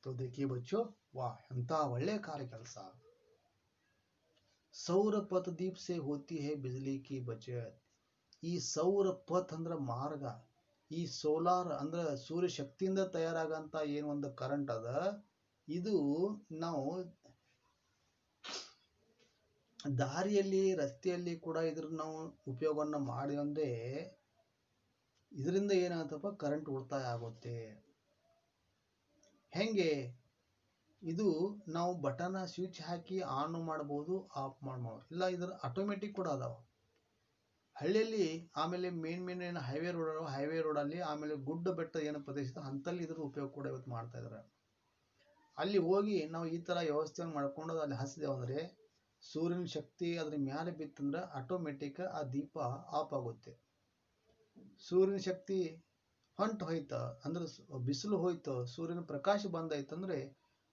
तो देखिए बच्चों, वाह ಎಂತ ಒಳ್ಳೆ ಕಾರ್ಯ ಕೆಲಸ. सौर पथ दीप से होती है बिजली की बचत. ಈ ಸೌರ ಪಥ ಅಂದ್ರೆ ಮಾರ್ಗ, ಈ ಸೋಲಾರ್ ಅಂದ್ರೆ ಸೂರ್ಯ ಶಕ್ತಿಯಿಂದ ತಯಾರಾಗಂತ ಏನು ಒಂದು ಕರೆಂಟ್ ಅದ, ಇದು ನಾವು ದಾರಿಯಲ್ಲಿ ರಸ್ತೆಯಲ್ಲಿ ಕೂಡ ಇದ್ರ ನಾವು ಉಪಯೋಗವನ್ನು ಮಾಡಿ ಅಂದ್ರೆ ಇದರಿಂದ ಏನಾಗುತ್ತಪ್ಪ, ಕರೆಂಟ್ ಉಳಿತಾಯ ಆಗುತ್ತೆ. ಹೆಂಗೆ ಇದು ನಾವು ಬಟನ್ ಸ್ವಿಚ್ ಹಾಕಿ ಆನ್ ಮಾಡ್ಬೋದು, ಆಫ್ ಮಾಡ್ಬೋದು, ಇಲ್ಲ ಇದ್ರ ಆಟೋಮೆಟಿಕ್ ಕೂಡ ಅದಾವ ಹಳ್ಳಿಯಲ್ಲಿ. ಆಮೇಲೆ ಮೇನ್ ಏನು ಹೈವೇ ರೋಡಲ್ಲಿ, ಆಮೇಲೆ ಗುಡ್ಡ ಬೆಟ್ಟ ಏನು ಪ್ರದೇಶ ಅಂತಲ್ಲಿ ಇದ್ರ ಉಪಯೋಗ ಕೂಡ ಇವತ್ತು ಮಾಡ್ತಾ ಇದ್ದಾರೆ. ಅಲ್ಲಿ ಹೋಗಿ ನಾವು ಈ ತರ ವ್ಯವಸ್ಥೆಯನ್ನು ಮಾಡ್ಕೊಂಡು ಅಲ್ಲಿ ಹಚ್ಚಿದೆವು ಅಂದ್ರೆ ಸೂರ್ಯನ ಶಕ್ತಿ ಅದ್ರ ಮ್ಯಾಲೆ ಬಿತ್ತಂದ್ರೆ ಆಟೋಮೆಟಿಕ್ ಆ ದೀಪ ಆಫ್ ಆಗುತ್ತೆ. ಸೂರ್ಯನ ಶಕ್ತಿ ಹೊಂಟು ಹೋಯ್ತ ಅಂದ್ರೆ ಬಿಸಿಲು ಹೋಯ್ತು, ಸೂರ್ಯನ ಪ್ರಕಾಶ ಬಂದಾಯ್ತಂದ್ರೆ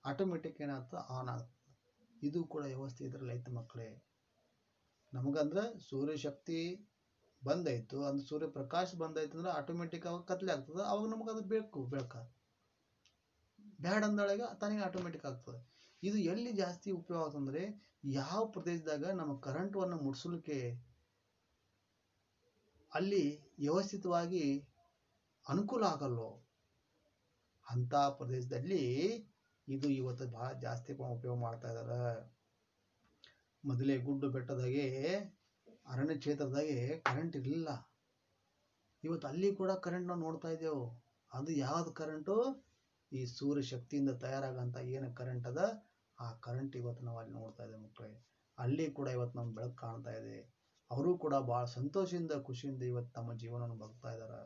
ಆಟೋಮೆಟಿಕ್ ಏನಾಗ್ತದೆ, ಆನ್ ಆಗ್ತದೆ. ಇದು ಕೂಡ ವ್ಯವಸ್ಥೆ ಇದ್ರಲ್ಲಿ ಐತೆ ಮಕ್ಕಳೇ. ನಮಗಂದ್ರೆ ಸೂರ್ಯ ಶಕ್ತಿ ಬಂದಾಯ್ತು ಅಂದ್ರೆ ಸೂರ್ಯ ಪ್ರಕಾಶ ಬಂದಾಯ್ತು ಅಂದ್ರೆ ಆಟೋಮೆಟಿಕ್ ಅವಾಗ ಕತ್ಲೆ ಆಗ್ತದೆ, ಅವಾಗ ನಮಗೆ ಅದು ಬೇಕು ಬೆಳಕ. ಬ್ಯಾಡ್ ಅಂದೊಳಗೆ ತನಗೆ ಆಟೋಮೆಟಿಕ್ ಆಗ್ತದೆ. ಇದು ಎಲ್ಲಿ ಜಾಸ್ತಿ ಉಪಯೋಗ ಆಗ್ತಂದ್ರೆ ಯಾವ ಪ್ರದೇಶದಾಗ ನಮ್ಮ ಕರೆಂಟನ್ನು ಮುಟ್ಸಲಿಕ್ಕೆ ಅಲ್ಲಿ ವ್ಯವಸ್ಥಿತವಾಗಿ ಅನುಕೂಲ ಆಗಲ್ಲೋ ಅಂತ ಪ್ರದೇಶದಲ್ಲಿ ಇದು ಇವತ್ತು ಬಹಳ ಜಾಸ್ತಿ ಉಪಯೋಗ ಮಾಡ್ತಾ ಇದಾರೆ. ಮೊದಲೇ ಗುಡ್ಡು ಬೆಟ್ಟದಾಗೆ ಅರಣ್ಯ ಕ್ಷೇತ್ರದಾಗೆ ಕರೆಂಟ್ ಇರಲಿಲ್ಲ. ಇವತ್ತು ಅಲ್ಲಿ ಕೂಡ ಕರೆಂಟ್ ನಾವು ನೋಡ್ತಾ ಇದ್ದೇವೆ. ಅದು ಯಾವ್ದು ಕರೆಂಟು? ಈ ಸೂರ್ಯ ಶಕ್ತಿಯಿಂದ ತಯಾರಾಗಂತ ಏನು ಕರೆಂಟ್ ಅದ ಆ ಕರೆಂಟ್ ಇವತ್ತು ನಾವು ಅಲ್ಲಿ ನೋಡ್ತಾ ಇದ್ದೇವೆ ಮಕ್ಕಳೇ. ಅಲ್ಲಿ ಕೂಡ ಇವತ್ತು ನಮ್ಗೆ ಬೆಳಕು ಕಾಣ್ತಾ ಇದೆ. ಅವರು ಕೂಡ ಬಹಳ ಸಂತೋಷದಿಂದ ಖುಷಿಯಿಂದ ಇವತ್ತು ತಮ್ಮ ಜೀವನವನ್ನು ಬದುಕ್ತಾ ಇದ್ದಾರೆ.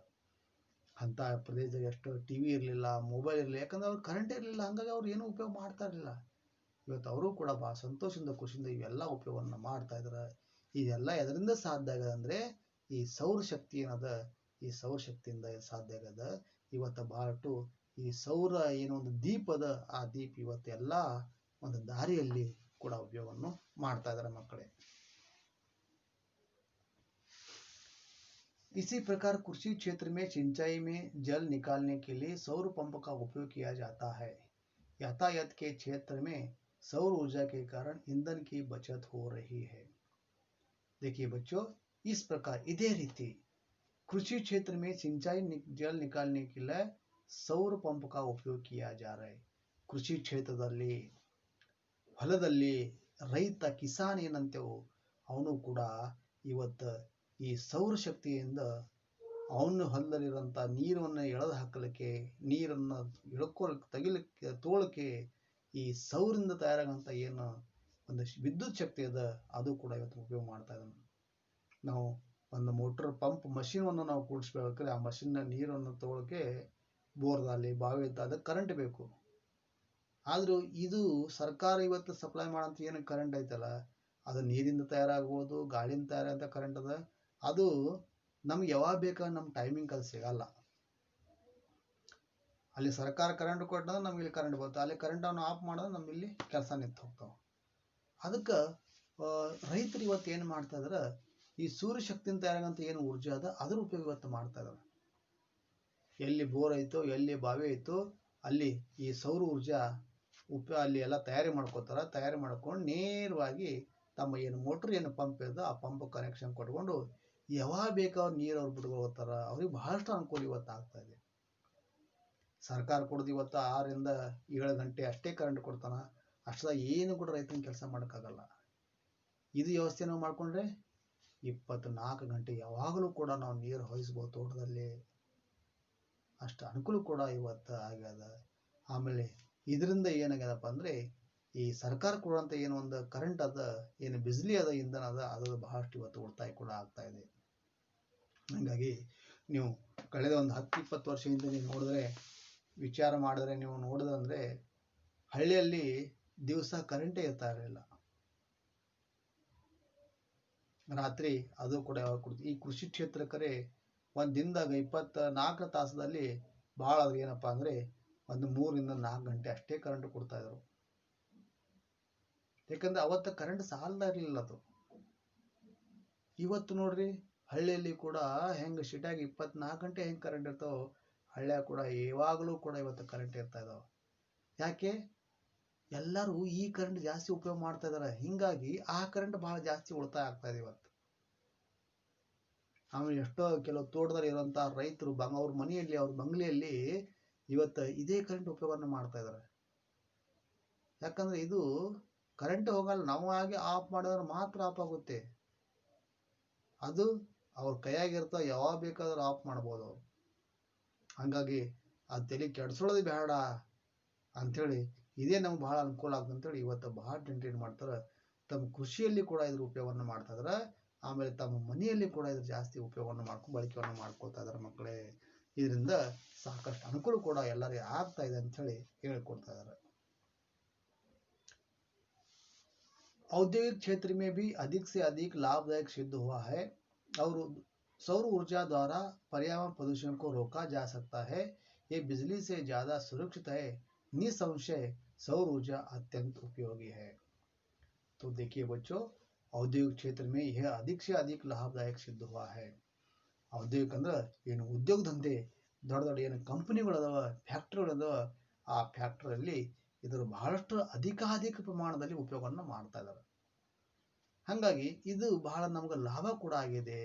ಅಂತ ಪ್ರದೇಶದಾಗ ಎಷ್ಟು ಟಿವಿ ಇರಲಿಲ್ಲ, ಮೊಬೈಲ್ ಇರಲಿಲ್ಲ, ಯಾಕಂದ್ರೆ ಅವ್ರು ಕರೆಂಟ್ ಇರಲಿಲ್ಲ, ಹಂಗಾಗಿ ಅವ್ರು ಏನೂ ಉಪಯೋಗ ಮಾಡ್ತಾ ಇರಲಿಲ್ಲ. ಇವತ್ತು ಅವರು ಕೂಡ ಬಹಳ ಸಂತೋಷದಿಂದ ಖುಷಿಯಿಂದ ಇವೆಲ್ಲ ಉಪಯೋಗವನ್ನು ಮಾಡ್ತಾ ಇದ್ದಾರೆ. ಇದೆಲ್ಲ ಎದರಿಂದ ಸಾಧ್ಯ ಆಗದ ಅಂದ್ರೆ ಈ ಸೌರ ಶಕ್ತಿ ಏನದ, ಈ ಸೌರ ಶಕ್ತಿಯಿಂದ ಸಾಧ್ಯ ಆಗದ. ಇವತ್ತು ಬಹಳಷ್ಟು ಈ ಸೌರ ಏನೋ ಒಂದು ದೀಪದ ಆ ದೀಪ ಇವತ್ತೆಲ್ಲ ಒಂದು ದಾರಿಯಲ್ಲಿ ಕೂಡ ಉಪಯೋಗವನ್ನು ಮಾಡ್ತಾ ಇದ್ದಾರೆ ಮಕ್ಕಳೇ. इसी प्रकार कृषि क्षेत्र में सिंचाई में जल निकालने के लिए सौर पंप का उपयोग किया जाता है. यातायात के क्षेत्र में सौर ऊर्जा के कारण ईंधन की बचत हो रही है. देखिए बच्चों, इस प्रकार इधे रीति कृषि क्षेत्र में सिंचाई जल निकालने के लिए सौर पंप का उपयोग किया जा रहा है. ಕೃಷಿ ಕ್ಷೇತ್ರದಲ್ಲಿ ಹೊಲದಲ್ಲಿ ರೈತ ಕಿಸಾನ್ ಏನಂತೇವು ಅವನು ಕೂಡ ಇವತ್ತು ಈ ಸೌರ ಶಕ್ತಿಯಿಂದ ಅವನ ಹೊಲದಲ್ಲಿರುವಂಥ ನೀರನ್ನು ಎಳೆದು ಹಾಕಲಿಕ್ಕೆ, ನೀರನ್ನು ತೆಗಿಲಿಕ್ಕೆ, ತೋಳಕ್ಕೆ ಈ ಸೌರಿಂದ ತಯಾರಾಗಂಥ ಏನು ಒಂದು ವಿದ್ಯುತ್ ಶಕ್ತಿ ಅದ ಅದು ಕೂಡ ಇವತ್ತು ಉಪಯೋಗ ಮಾಡ್ತಾ ಇದ್ದಾನೆ. ನಾವು ಒಂದು ಮೋಟರ್ ಪಂಪ್ ಮಷೀನನ್ನು ನಾವು ಕೂಡಿಸ್ಬೇಕಾದ್ರೆ ಆ ಮಷೀನ್ನ ನೀರನ್ನು ತಗೊಳಕ್ಕೆ ಬೋರ್ದಲ್ಲಿ ಬಾವಿ ಅದಕ್ಕೆ ಕರೆಂಟ್ ಬೇಕು. ಆದರೂ ಇದು ಸರ್ಕಾರ ಇವತ್ತು ಸಪ್ಲೈ ಮಾಡೋಂಥ ಏನು ಕರೆಂಟ್ ಐತಲ್ಲ ಅದು ನೀರಿಂದ ತಯಾರಾಗ್ಬೋದು, ಗಾಳಿಯಿಂದ ತಯಾರಾಗಂಥ ಕರೆಂಟ್ ಅದ. ಅದು ನಮ್ಗೆ ಯಾವಾಗ ಬೇಕಾದ್ರೆ ನಮ್ಮ ಟೈಮಿಂಗ್ ಅದು ಸಿಗಲ್ಲ. ಅಲ್ಲಿ ಸರ್ಕಾರ ಕರೆಂಟ್ ಕೊಟ್ಟಂದ್ರೆ ನಮ್ಗೆ ಇಲ್ಲಿ ಕರೆಂಟ್ ಬರುತ್ತೆ, ಅಲ್ಲಿ ಕರೆಂಟನ್ನು ಆಫ್ ಮಾಡಿದ್ರೆ ನಮ್ಮಲ್ಲಿ ಕೆಲಸ ನಿಂತು ಹೋಗ್ತಾವೆ. ಅದಕ್ಕೆ ರೈತರು ಇವತ್ತು ಏನು ಮಾಡ್ತಾ ಇದಾರೆ, ಈ ಸೂರ್ಯ ಶಕ್ತಿಯಿಂದ ತಯಾರಾಗಂಥ ಏನು ಊರ್ಜೆ ಅದ ಅದ್ರ ಉಪಯೋಗ ಇವತ್ತು ಮಾಡ್ತಾ ಇದ್ದಾರೆ. ಎಲ್ಲಿ ಬೋರ್ ಐತೋ, ಎಲ್ಲಿ ಬಾವಿ ಐತೋ ಅಲ್ಲಿ ಈ ಸೌರ ಊರ್ಜಾ ಅಲ್ಲಿ ಎಲ್ಲ ತಯಾರಿ ಮಾಡ್ಕೋತಾರ. ತಯಾರಿ ಮಾಡ್ಕೊಂಡು ನೇರವಾಗಿ ತಮ್ಮ ಏನು ಮೋಟ್ರ್ ಏನು ಪಂಪ್ ಇರ್ತದೆ ಆ ಪಂಪ್ ಕನೆಕ್ಷನ್ ಕೊಟ್ಕೊಂಡು ಯಾವಾಗ ಬೇಕಾದ್ರೆ ನೀರು ಅವ್ರು ಬಿಟ್ಕೊಳ್ತಾರ. ಅವ್ರಿಗೆ ಬಹಳಷ್ಟು ಅನುಕೂಲ ಇವತ್ತು ಆಗ್ತಾ ಇದೆ. ಸರ್ಕಾರ ಕೊಡೋದು ಇವತ್ತು 6 ರಿಂದ 7 ಗಂಟೆ ಅಷ್ಟೇ ಕರೆಂಟ್ ಕೊಡ್ತಾನ. ಅಷ್ಟದ ಏನು ಕೂಡ ರೈತನ ಕೆಲಸ ಮಾಡೋಕ್ಕಾಗಲ್ಲ. ಇದು ವ್ಯವಸ್ಥೆ ನಾವು ಮಾಡ್ಕೊಂಡ್ರೆ 24 ಗಂಟೆ ಯಾವಾಗಲೂ ಕೂಡ ನಾವು ನೀರು ಹೊಯ್ಸ್ಬೋದು ತೋಟದಲ್ಲಿ. ಅಷ್ಟು ಅನುಕೂಲ ಕೂಡ ಇವತ್ತು ಆಗ್ಯದ. ಆಮೇಲೆ ಇದರಿಂದ ಏನಾಗ್ಯದಪ್ಪ ಅಂದರೆ ಈ ಸರ್ಕಾರ ಕೊಡುವಂಥ ಏನು ಒಂದು ಕರೆಂಟ್ ಅದ, ಏನು ಬಿಜ್ಲಿ ಅದ, ಇಂಧನ ಅದ, ಅದು ಬಹಳಷ್ಟು ಇವತ್ತು ಉಳಿತಾಯ ಕೂಡ ಆಗ್ತಾ ಇದೆ. ಹಾಗಾಗಿ ನೀವು ಕಳೆದ ಒಂದು 10-20 ವರ್ಷದಿಂದ ನೀವು ನೋಡಿದ್ರೆ, ವಿಚಾರ ಮಾಡಿದ್ರೆ, ನೀವು ನೋಡಿದ್ರೆ ಹಳ್ಳಿಯಲ್ಲಿ ದಿವಸ ಕರೆಂಟೇ ಇರ್ತಾ ಇರಲಿಲ್ಲ. ರಾತ್ರಿ ಅದು ಕೂಡ ಯಾವಾಗ ಕೊಡ್ತೀವಿ. ಈ ಕೃಷಿ ಕ್ಷೇತ್ರಕ್ಕರೆ ಒಂದು ದಿನದಾಗ 24 ತಾಸದಲ್ಲಿ ಭಾಳ ಆದ್ರೆ ಏನಪ್ಪ ಅಂದರೆ ಒಂದು 3 ರಿಂದ 4 ಗಂಟೆ ಅಷ್ಟೇ ಕರೆಂಟ್ ಕೊಡ್ತಾ ಇದ್ರು. ಯಾಕಂದ್ರೆ ಅವತ್ತು ಕರೆಂಟ್ ಸಾಲದ ಇರಲಿಲ್ಲ ಅದು. ಇವತ್ತು ನೋಡ್ರಿ ಹಳ್ಳಿಯಲ್ಲಿ ಕೂಡ ಹೆಂಗೆ ಸಿಟಿಯಾಗಿ 24 ಗಂಟೆ ಹೆಂಗೆ ಕರೆಂಟ್ ಇರ್ತಾವ, ಹಳ್ಳಿಯಾಗ ಕೂಡ ಯಾವಾಗಲೂ ಕೂಡ ಇವತ್ತು ಕರೆಂಟ್ ಇರ್ತಾ ಇದಾವೆ. ಯಾಕೆ? ಎಲ್ಲರೂ ಈ ಕರೆಂಟ್ ಜಾಸ್ತಿ ಉಪಯೋಗ ಮಾಡ್ತಾ ಇದ್ದಾರೆ. ಹಿಂಗಾಗಿ ಆ ಕರೆಂಟ್ ಭಾಳ ಜಾಸ್ತಿ ಉಳಿತಾಯ ಆಗ್ತಾ ಇದೆ ಇವತ್ತು. ಆಮೇಲೆ ಎಷ್ಟೋ ಕೆಲವು ತೋಟದಲ್ಲಿ ಇರುವಂಥ ರೈತರು ಅವ್ರ ಮನೆಯಲ್ಲಿ, ಅವ್ರ ಬಂಗ್ಲೆಯಲ್ಲಿ ಇವತ್ತು ಇದೇ ಕರೆಂಟ್ ಉಪಯೋಗವನ್ನು ಮಾಡ್ತಾ ಇದ್ದಾರೆ. ಯಾಕಂದ್ರೆ ಇದು ಕರೆಂಟ್ ಹೋಗಲ್ಲ, ನಾವು ಹಾಗೆ ಆಫ್ ಮಾಡಿದ್ರೆ ಮಾತ್ರ ಆಫ್ ಆಗುತ್ತೆ. ಅದು ಅವ್ರ ಕೈಯಾಗಿರ್ತ ಯಾವಾಗ ಬೇಕಾದ್ರೂ ಆಫ್ ಮಾಡ್ಬೋದು ಅವ್ರು. ಹಂಗಾಗಿ ಅದು ತಲೆ ಕೆಡಿಸೋದು ಬೇಡ ಅಂಥೇಳಿ ಇದೇ ನಮ್ಗೆ ಬಹಳ ಅನುಕೂಲ ಆಗುತ್ತೆ ಅಂತೇಳಿ ಇವತ್ತು ಬಹಳ ಜನರು ಏನು ಮಾಡ್ತಾರೆ, ತಮ್ಮ ಕೃಷಿಯಲ್ಲಿ ಕೂಡ ಇದ್ರ ಉಪಯೋಗವನ್ನು ಮಾಡ್ತಾ ಇದಾರೆ. ಆಮೇಲೆ ತಮ್ಮ ಮನೆಯಲ್ಲಿ ಕೂಡ ಇದ್ರ ಜಾಸ್ತಿ ಉಪಯೋಗವನ್ನು ಮಾಡ್ಕೊಂಡು ಬಳಕೆಯನ್ನು ಮಾಡ್ಕೊಳ್ತಾ ಇದಾರೆ ಮಕ್ಕಳೇ. ಇದರಿಂದ ಸಾಕಷ್ಟು ಅನುಕೂಲ ಕೂಡ ಎಲ್ಲರಿಗೂ ಆಗ್ತಾ ಇದೆ ಅಂತ ಹೇಳಿ ಹೇಳ್ಕೊಡ್ತಾ ಇದ್ದಾರೆ. औद्योगिक क्षेत्र में भी अधिक से अधिक लाभदायक सिद्ध हुआ है और सौर ऊर्जा द्वारा पर्यावरण प्रदूषण को रोका जा सकता है। ये बिजली से ज्यादा सुरक्षित है। निसंशय सौर ऊर्जा अत्यंत उपयोगी है। तो देखिए बच्चों, औद्योगिक क्षेत्र में यह अधिक से अधिक लाभदायक सिद्ध हुआ है. औद्योगिक ಅಂದ್ರೆ ಏನು ಉದ್ಯೋಗ ದಂಧೆ, ದೊಡ್ಡ ದೊಡ್ಡ ಏನು ಕಂಪನಿಗಳದಾವ, ಫ್ಯಾಕ್ಟರಿಗಳದಾವ, ಆ ಫ್ಯಾಕ್ಟರಿಯಲ್ಲಿ ಇದರ ಬಹಳಷ್ಟು ಅಧಿಕಾಧಿಕ ಪ್ರಮಾಣದಲ್ಲಿ ಉಪಯೋಗವನ್ನು ಮಾಡ್ತಾ ಇದ್ದಾರೆ. ಹಾಗಾಗಿ ಇದು ಬಹಳ ನಮಗೆ ಲಾಭ ಕೂಡ ಆಗಿದೆ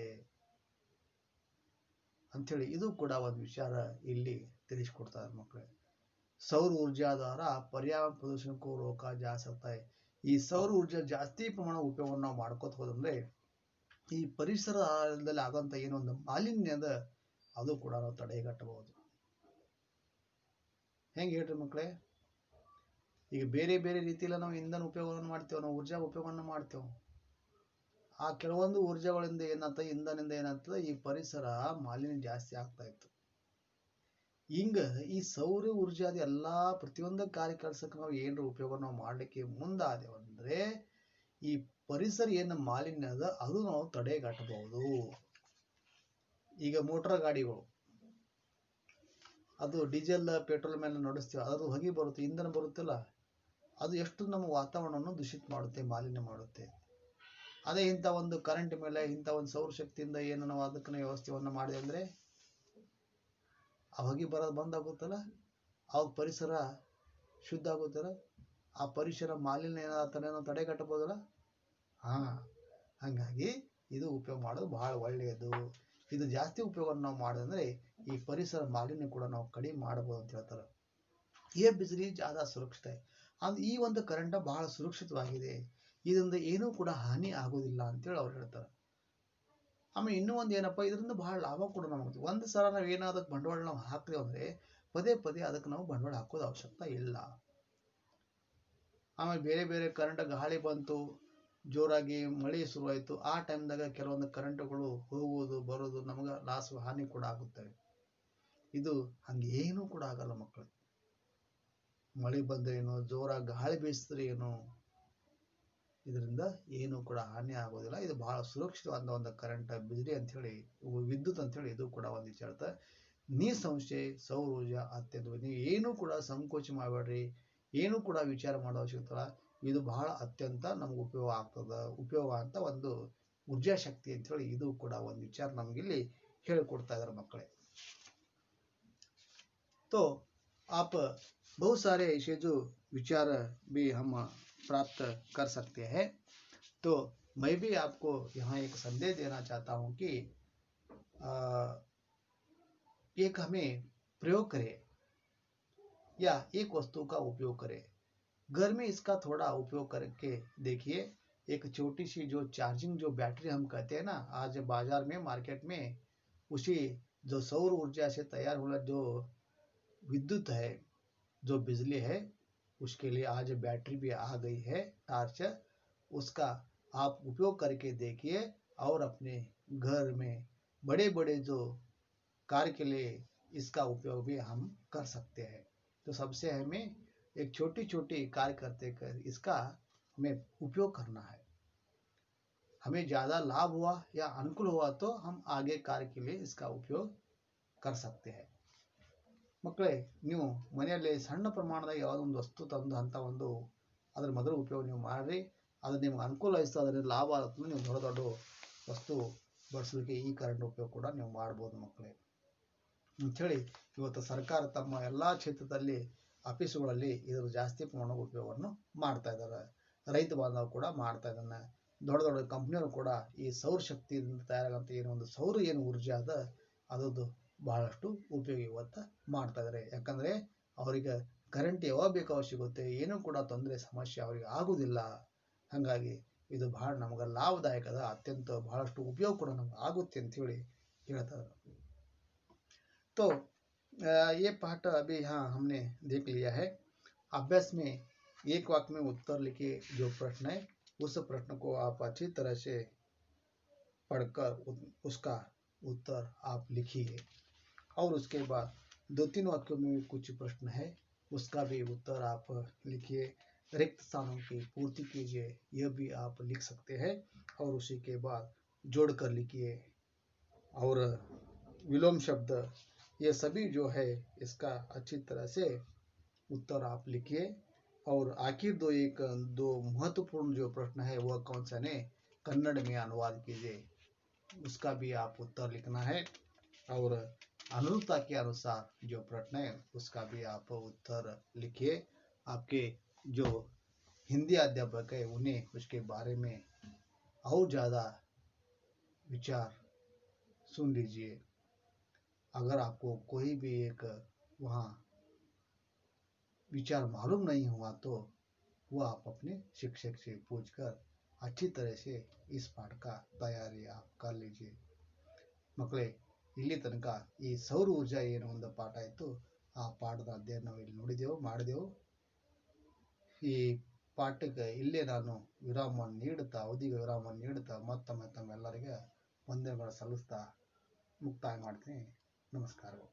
ಅಂಥೇಳಿ ಇದು ಕೂಡ ಒಂದು ವಿಚಾರ ಇಲ್ಲಿ ತಿಳಿಸ್ಕೊಡ್ತಾರೆ ಮಕ್ಕಳೇ. ಸೌರ ऊर्जा द्वारा पर्यावरण प्रदूषण को रोका जा सकता है. ಈ ಸೌರ ऊर्जा ಜಾಸ್ತಿ ಪ್ರಮಾಣ ಉಪಯೋಗವನ್ನು ನಾವು ಮಾಡ್ಕೋತ ಹೋದಂದ್ರೆ ಈ ಪರಿಸರದಲ್ಲಿ ಆಗುವಂತ ಏನೊಂದು ಮಾಲಿನ್ಯದ ಅದು ಕೂಡ ನಾವು ತಡೆಗಟ್ಟಬಹುದು. ಹೆಂಗೆ ಹೇಳ್ರಿ ಮಕ್ಕಳೇ, ಈಗ ಬೇರೆ ಬೇರೆ ರೀತಿಯಲ್ಲಿ ನಾವು ಇಂಧನ ಉಪಯೋಗವನ್ನು ಮಾಡ್ತೇವೆ, ನಾವು ಊರ್ಜಾ ಉಪಯೋಗವನ್ನು ಮಾಡ್ತೇವೆ. ಆ ಕೆಲವೊಂದು ಊರ್ಜಾಗಳಿಂದ ಏನಾಗ್ತದೆ, ಇಂಧನದಿಂದ ಏನಾಗ್ತದೆ, ಈ ಪರಿಸರ ಮಾಲಿನ್ಯ ಜಾಸ್ತಿ ಆಗ್ತಾ ಇತ್ತು. ಹಿಂಗ ಈ ಸೌರ ಊರ್ಜಾದ ಎಲ್ಲಾ ಪ್ರತಿಯೊಂದು ಕಾರ್ಯ ಕೆಲಸಕ್ಕೆ ನಾವು ಏನಾರ ಉಪಯೋಗ ನಾವು ಮಾಡ್ಲಿಕ್ಕೆ ಮುಂದಾದೇವಂದ್ರೆ ಈ ಪರಿಸರ ಏನು ಮಾಲಿನ್ಯ ಅದ ಅದು ನಾವು ತಡೆಗಟ್ಟಬಹುದು. ಈಗ ಮೋಟಾರ್ ಗಾಡಿಗಳು ಅದು ಡೀಸೆಲ್ ಪೆಟ್ರೋಲ್ ಮೇಲೆ ನಡೆಸ್ತೀವಿ, ಅದು ಹೊಗೆ ಬರುತ್ತೆ, ಇಂಧನ ಬರುತ್ತಿಲ್ಲ, ಅದು ಎಷ್ಟು ನಮ್ಮ ವಾತಾವರಣವನ್ನು ದೂಷಿತ ಮಾಡುತ್ತೆ, ಮಾಲಿನ್ಯ ಮಾಡುತ್ತೆ. ಅದೇ ಇಂಥ ಒಂದು ಕರೆಂಟ್ ಮೇಲೆ ಇಂಥ ಒಂದು ಸೌರಶಕ್ತಿಯಿಂದ ಏನು ನಾವು ಅದಕ್ಕೆ ವ್ಯವಸ್ಥೆಯನ್ನು ಮಾಡಿದೆ ಅಂದರೆ ಆ ಹೊಗೆ ಬರೋದು ಬಂದಾಗುತ್ತಲ್ಲ, ಅವಾಗ ಪರಿಸರ ಶುದ್ಧ ಆಗುತ್ತಲ್ಲ, ಆ ಪರಿಸರ ಮಾಲಿನ್ಯ ಏನಾಗ್ತಾನೆ ತಡೆಗಟ್ಟಬಹುದಲ್ಲ. ಹಾಗಾಗಿ ಇದು ಉಪಯೋಗ ಮಾಡೋದು ಬಹಳ ಒಳ್ಳೆಯದು. ಇದು ಜಾಸ್ತಿ ಉಪಯೋಗವನ್ನು ನಾವು ಮಾಡಿದ್ರೆ ಈ ಪರಿಸರ ಮಾಲಿನ್ಯ ಕೂಡ ನಾವು ಕಡಿಮೆ ಮಾಡಬಹುದು ಅಂತ ಹೇಳ್ತಾರೆ. ಈ ಬಿಸಿಲಿ ಜಾದ ಸುರಕ್ಷಿತ, ಅಂದ್ರೆ ಈ ಒಂದು ಕರೆಂಟ್ ಬಹಳ ಸುರಕ್ಷಿತವಾಗಿದೆ, ಇದರಿಂದ ಏನೂ ಕೂಡ ಹಾನಿ ಆಗೋದಿಲ್ಲ ಅಂತೇಳಿ ಅವ್ರು ಹೇಳ್ತಾರೆ. ಆಮೇಲೆ ಇನ್ನೂ ಒಂದು ಏನಪ್ಪ, ಇದರಿಂದ ಬಹಳ ಲಾಭ ಕೂಡ ನಮಗೆ. ಒಂದು ಸಲ ನಾವು ಏನಾದಕ್ಕೆ ಬಂಡವಾಳ ನಾವು ಹಾಕ್ತೇವೆ ಅಂದ್ರೆ ಪದೇ ಪದೇ ಅದಕ್ಕೆ ನಾವು ಬಂಡವಾಳ ಹಾಕೋದು ಅವಶ್ಯಕತೆ ಇಲ್ಲ. ಆಮೇಲೆ ಬೇರೆ ಬೇರೆ ಕರೆಂಟ್ ಗಾಳಿ ಬಂತು, ಜೋರಾಗಿ ಮಳೆ ಶುರುವಾಯಿತು, ಆ ಟೈಮ್ದಾಗ ಕೆಲವೊಂದು ಕರೆಂಟ್ಗಳು ಹೋಗುವುದು ಬರೋದು ನಮಗೆ ಲಾಸ್ ಹಾನಿ ಕೂಡ ಆಗುತ್ತವೆ. ಇದು ಹಂಗೇನೂ ಕೂಡ ಆಗಲ್ಲ ಮಕ್ಕಳು. ಮಳೆ ಬಂದ್ರೆ ಏನು, ಜೋರಾಗಿ ಗಾಳಿ ಬೀಸಿದ್ರೆ ಏನು, ಇದರಿಂದ ಏನು ಕೂಡ ಹಾನಿ ಆಗೋದಿಲ್ಲ. ಇದು ಬಹಳ ಸುರಕ್ಷಿತವಾದ ಒಂದು ಕರೆಂಟ್, ಬಿಸಿಲಿ ಅಂತ ಹೇಳಿ, ವಿದ್ಯುತ್ ಅಂತ ಹೇಳಿ ಇದು ಕೂಡ ಒಂದು ವಿಚಾರ. ನಿಸಂಶಯ ಸೌರ ಊರ್ಜಾ ಅತ್ಯಂತ, ನೀವು ಏನೂ ಕೂಡ ಸಂಕೋಚ ಮಾಡಬೇಡ್ರಿ, ಏನೂ ಕೂಡ ವಿಚಾರ ಮಾಡೋ ಅವಶ್ಯಕತೆ. ಇದು ಬಹಳ ಅತ್ಯಂತ ನಮ್ಗೆ ಉಪಯೋಗ ಅಂತ ಒಂದು ऊर्जा ಶಕ್ತಿ ಅಂತ ಹೇಳಿ ಇದು ಕೂಡ ಒಂದು ವಿಚಾರ ನಮಗಿಲ್ಲಿ ಹೇಳಿಕೊಡ್ತಾ ಇದ್ದಾರೆ ಮಕ್ಕಳೇ. तो आप बहुत सारे ऐसे जो विचार भी हम प्राप्त कर सकते हैं. तो मैं भी आपको यहाँ एक संदेश देना चाहता हूँ कि एक हमें प्रयोग करें या एक वस्तु का उपयोग करें. घर में इसका थोड़ा उपयोग करके देखिए. एक छोटी सी जो चार्जिंग जो बैटरी हम कहते हैं ना, आज बाजार में मार्केट में उसी जो सौर ऊर्जा से तैयार हुआ जो विद्युत है, जो बिजली है, उसके लिए आज बैटरी भी आ गई है, टार्च. उसका आप उपयोग करके देखिए और अपने घर में बड़े बड़े जो कार्य के लिए इसका उपयोग भी हम कर सकते हैं. तो सबसे हमें एक छोटी छोटी कार्य करते कर इसका हमें उपयोग करना है. हमें ज़्यादा लाभ हुआ या अनुकूल हुआ तो हम आगे कार्य के लिए इसका उपयोग कर सकते हैं. ಮಕ್ಕಳೇ, ನೀವು ಮನೆಯಲ್ಲಿ ಸಣ್ಣ ಪ್ರಮಾಣದ ಯಾವುದೋ ಒಂದು ವಸ್ತು ತಂದು ಅಂತ ಒಂದು ಅದ್ರ ಮೊದಲು ಉಪಯೋಗ ನೀವು ಮಾಡಿರಿ. ಅದು ನಿಮ್ಗೆ ಅನುಕೂಲ ಆಯಿತು, ಅದರಿಂದ ಲಾಭ ಆಗುತ್ತೆ, ನೀವು ದೊಡ್ಡ ದೊಡ್ಡ ವಸ್ತು ಬಳಸಲಿಕ್ಕೆ ಈ ಕರೆಂಟ್ ಉಪಯೋಗ ಕೂಡ ನೀವು ಮಾಡ್ಬೋದು ಮಕ್ಕಳೇ ಅಂಥೇಳಿ ಇವತ್ತು ಸರ್ಕಾರ ತಮ್ಮ ಎಲ್ಲ ಕ್ಷೇತ್ರದಲ್ಲಿ ಆಫೀಸುಗಳಲ್ಲಿ ಇದರ ಜಾಸ್ತಿ ಪ್ರಮಾಣದ ಉಪಯೋಗವನ್ನು ಮಾಡ್ತಾ ಇದ್ದಾರೆ. ರೈತ ಬಾಂಧವ ಕೂಡ ಮಾಡ್ತಾ ಇದ್ದಾನೆ. ದೊಡ್ಡ ದೊಡ್ಡ ಕಂಪ್ನಿಯವರು ಕೂಡ ಈ ಸೌರ ಶಕ್ತಿಯಿಂದ ತಯಾರಾಗಂತ ಏನೋ ಒಂದು ಸೌರ ಏನು ಊರ್ಜೆ ಅದ ಅದರದ್ದು ಬಹಳಷ್ಟು ಉಪಯೋಗ ಇವತ್ತು ಮಾಡ್ತಾ ಇದ್ದಾರೆ. ಯಾಕಂದರೆ ಅವರಿಗೆ ಕರೆಂಟ್ ಯಾವಾಗ ಬೇಕಾದ್ರೂ ಸಿಗುತ್ತೆ, ಏನೂ ಕೂಡ ತೊಂದರೆ ಸಮಸ್ಯೆ ಅವರಿಗೆ ಆಗುವುದಿಲ್ಲ. ಹಾಗಾಗಿ ಇದು ಬಹಳ ನಮಗೆ ಲಾಭದಾಯಕದ, ಅತ್ಯಂತ ಬಹಳಷ್ಟು ಉಪಯೋಗ ಕೂಡ ನಮ್ಗೆ ಆಗುತ್ತೆ ಅಂಥೇಳಿ ಹೇಳ್ತಾರೆ. तो ये पाठ अभी यहाँ हमने देख लिया है. अभ्यास में एक वाक्य में उत्तर लिखिए। जो प्रश्न है उस प्रश्न को आप अच्छी तरह से पढ़कर उसका उत्तर आप लिखिए और उसके बाद 2-3 वाक्यों में कुछ प्रश्न है उसका भी उत्तर आप लिखिए। रिक्त स्थानों की पूर्ति कीजिए, यह भी आप लिख सकते हैं और उसी के बाद जोड़कर लिखिए। और विलोम शब्द ये सभी जो है इसका अच्छी तरह से उत्तर आप लिखिए। और आखिर दो महत्वपूर्ण जो प्रश्न है वह कौन सा ने कन्नड़ में अनुवाद कीजिए, उसका भी आप उत्तर लिखना है। और अनुरूपता के अनुसार जो प्रश्न है उसका भी आप उत्तर लिखिए। आपके जो हिंदी अध्यापक है उन्हें उसके बारे में और ज़्यादा विचार सुन लीजिए। अगर आपको कोई भी एक वहाँ विचार मालूम नहीं हुआ तो वह आप अपने शिक्षक से पूछकर अच्छी तरह से इस पाठ का तैयारी आप कर लीजिए। ಮಕ್ಕಳೇ, ಇಲ್ಲಿ ತನಕ ಈ ಸೌರ ಊರ್ಜಾ ಏನು ಒಂದು ಪಾಠ ಇತ್ತು ಆ ಪಾಠದ ಅಧ್ಯಯನ ನಾವು ಇಲ್ಲಿ ನೋಡಿದೆವು ಮಾಡಿದೆವು. ಈ ಪಾಠಕ್ಕೆ ಇಲ್ಲೇ ನಾನು ಅವಧಿಗೆ ವಿರಾಮವನ್ನು ನೀಡುತ್ತಾ ಮತ್ತೊಮ್ಮೆ ತಮ್ಮೆಲ್ಲರಿಗೆ ವಂದನೆಗಳು ಸಲ್ಲಿಸ್ತಾ ಮುಕ್ತಾಯ ಮಾಡ್ತೀನಿ. ನಮಸ್ಕಾರಗಳು.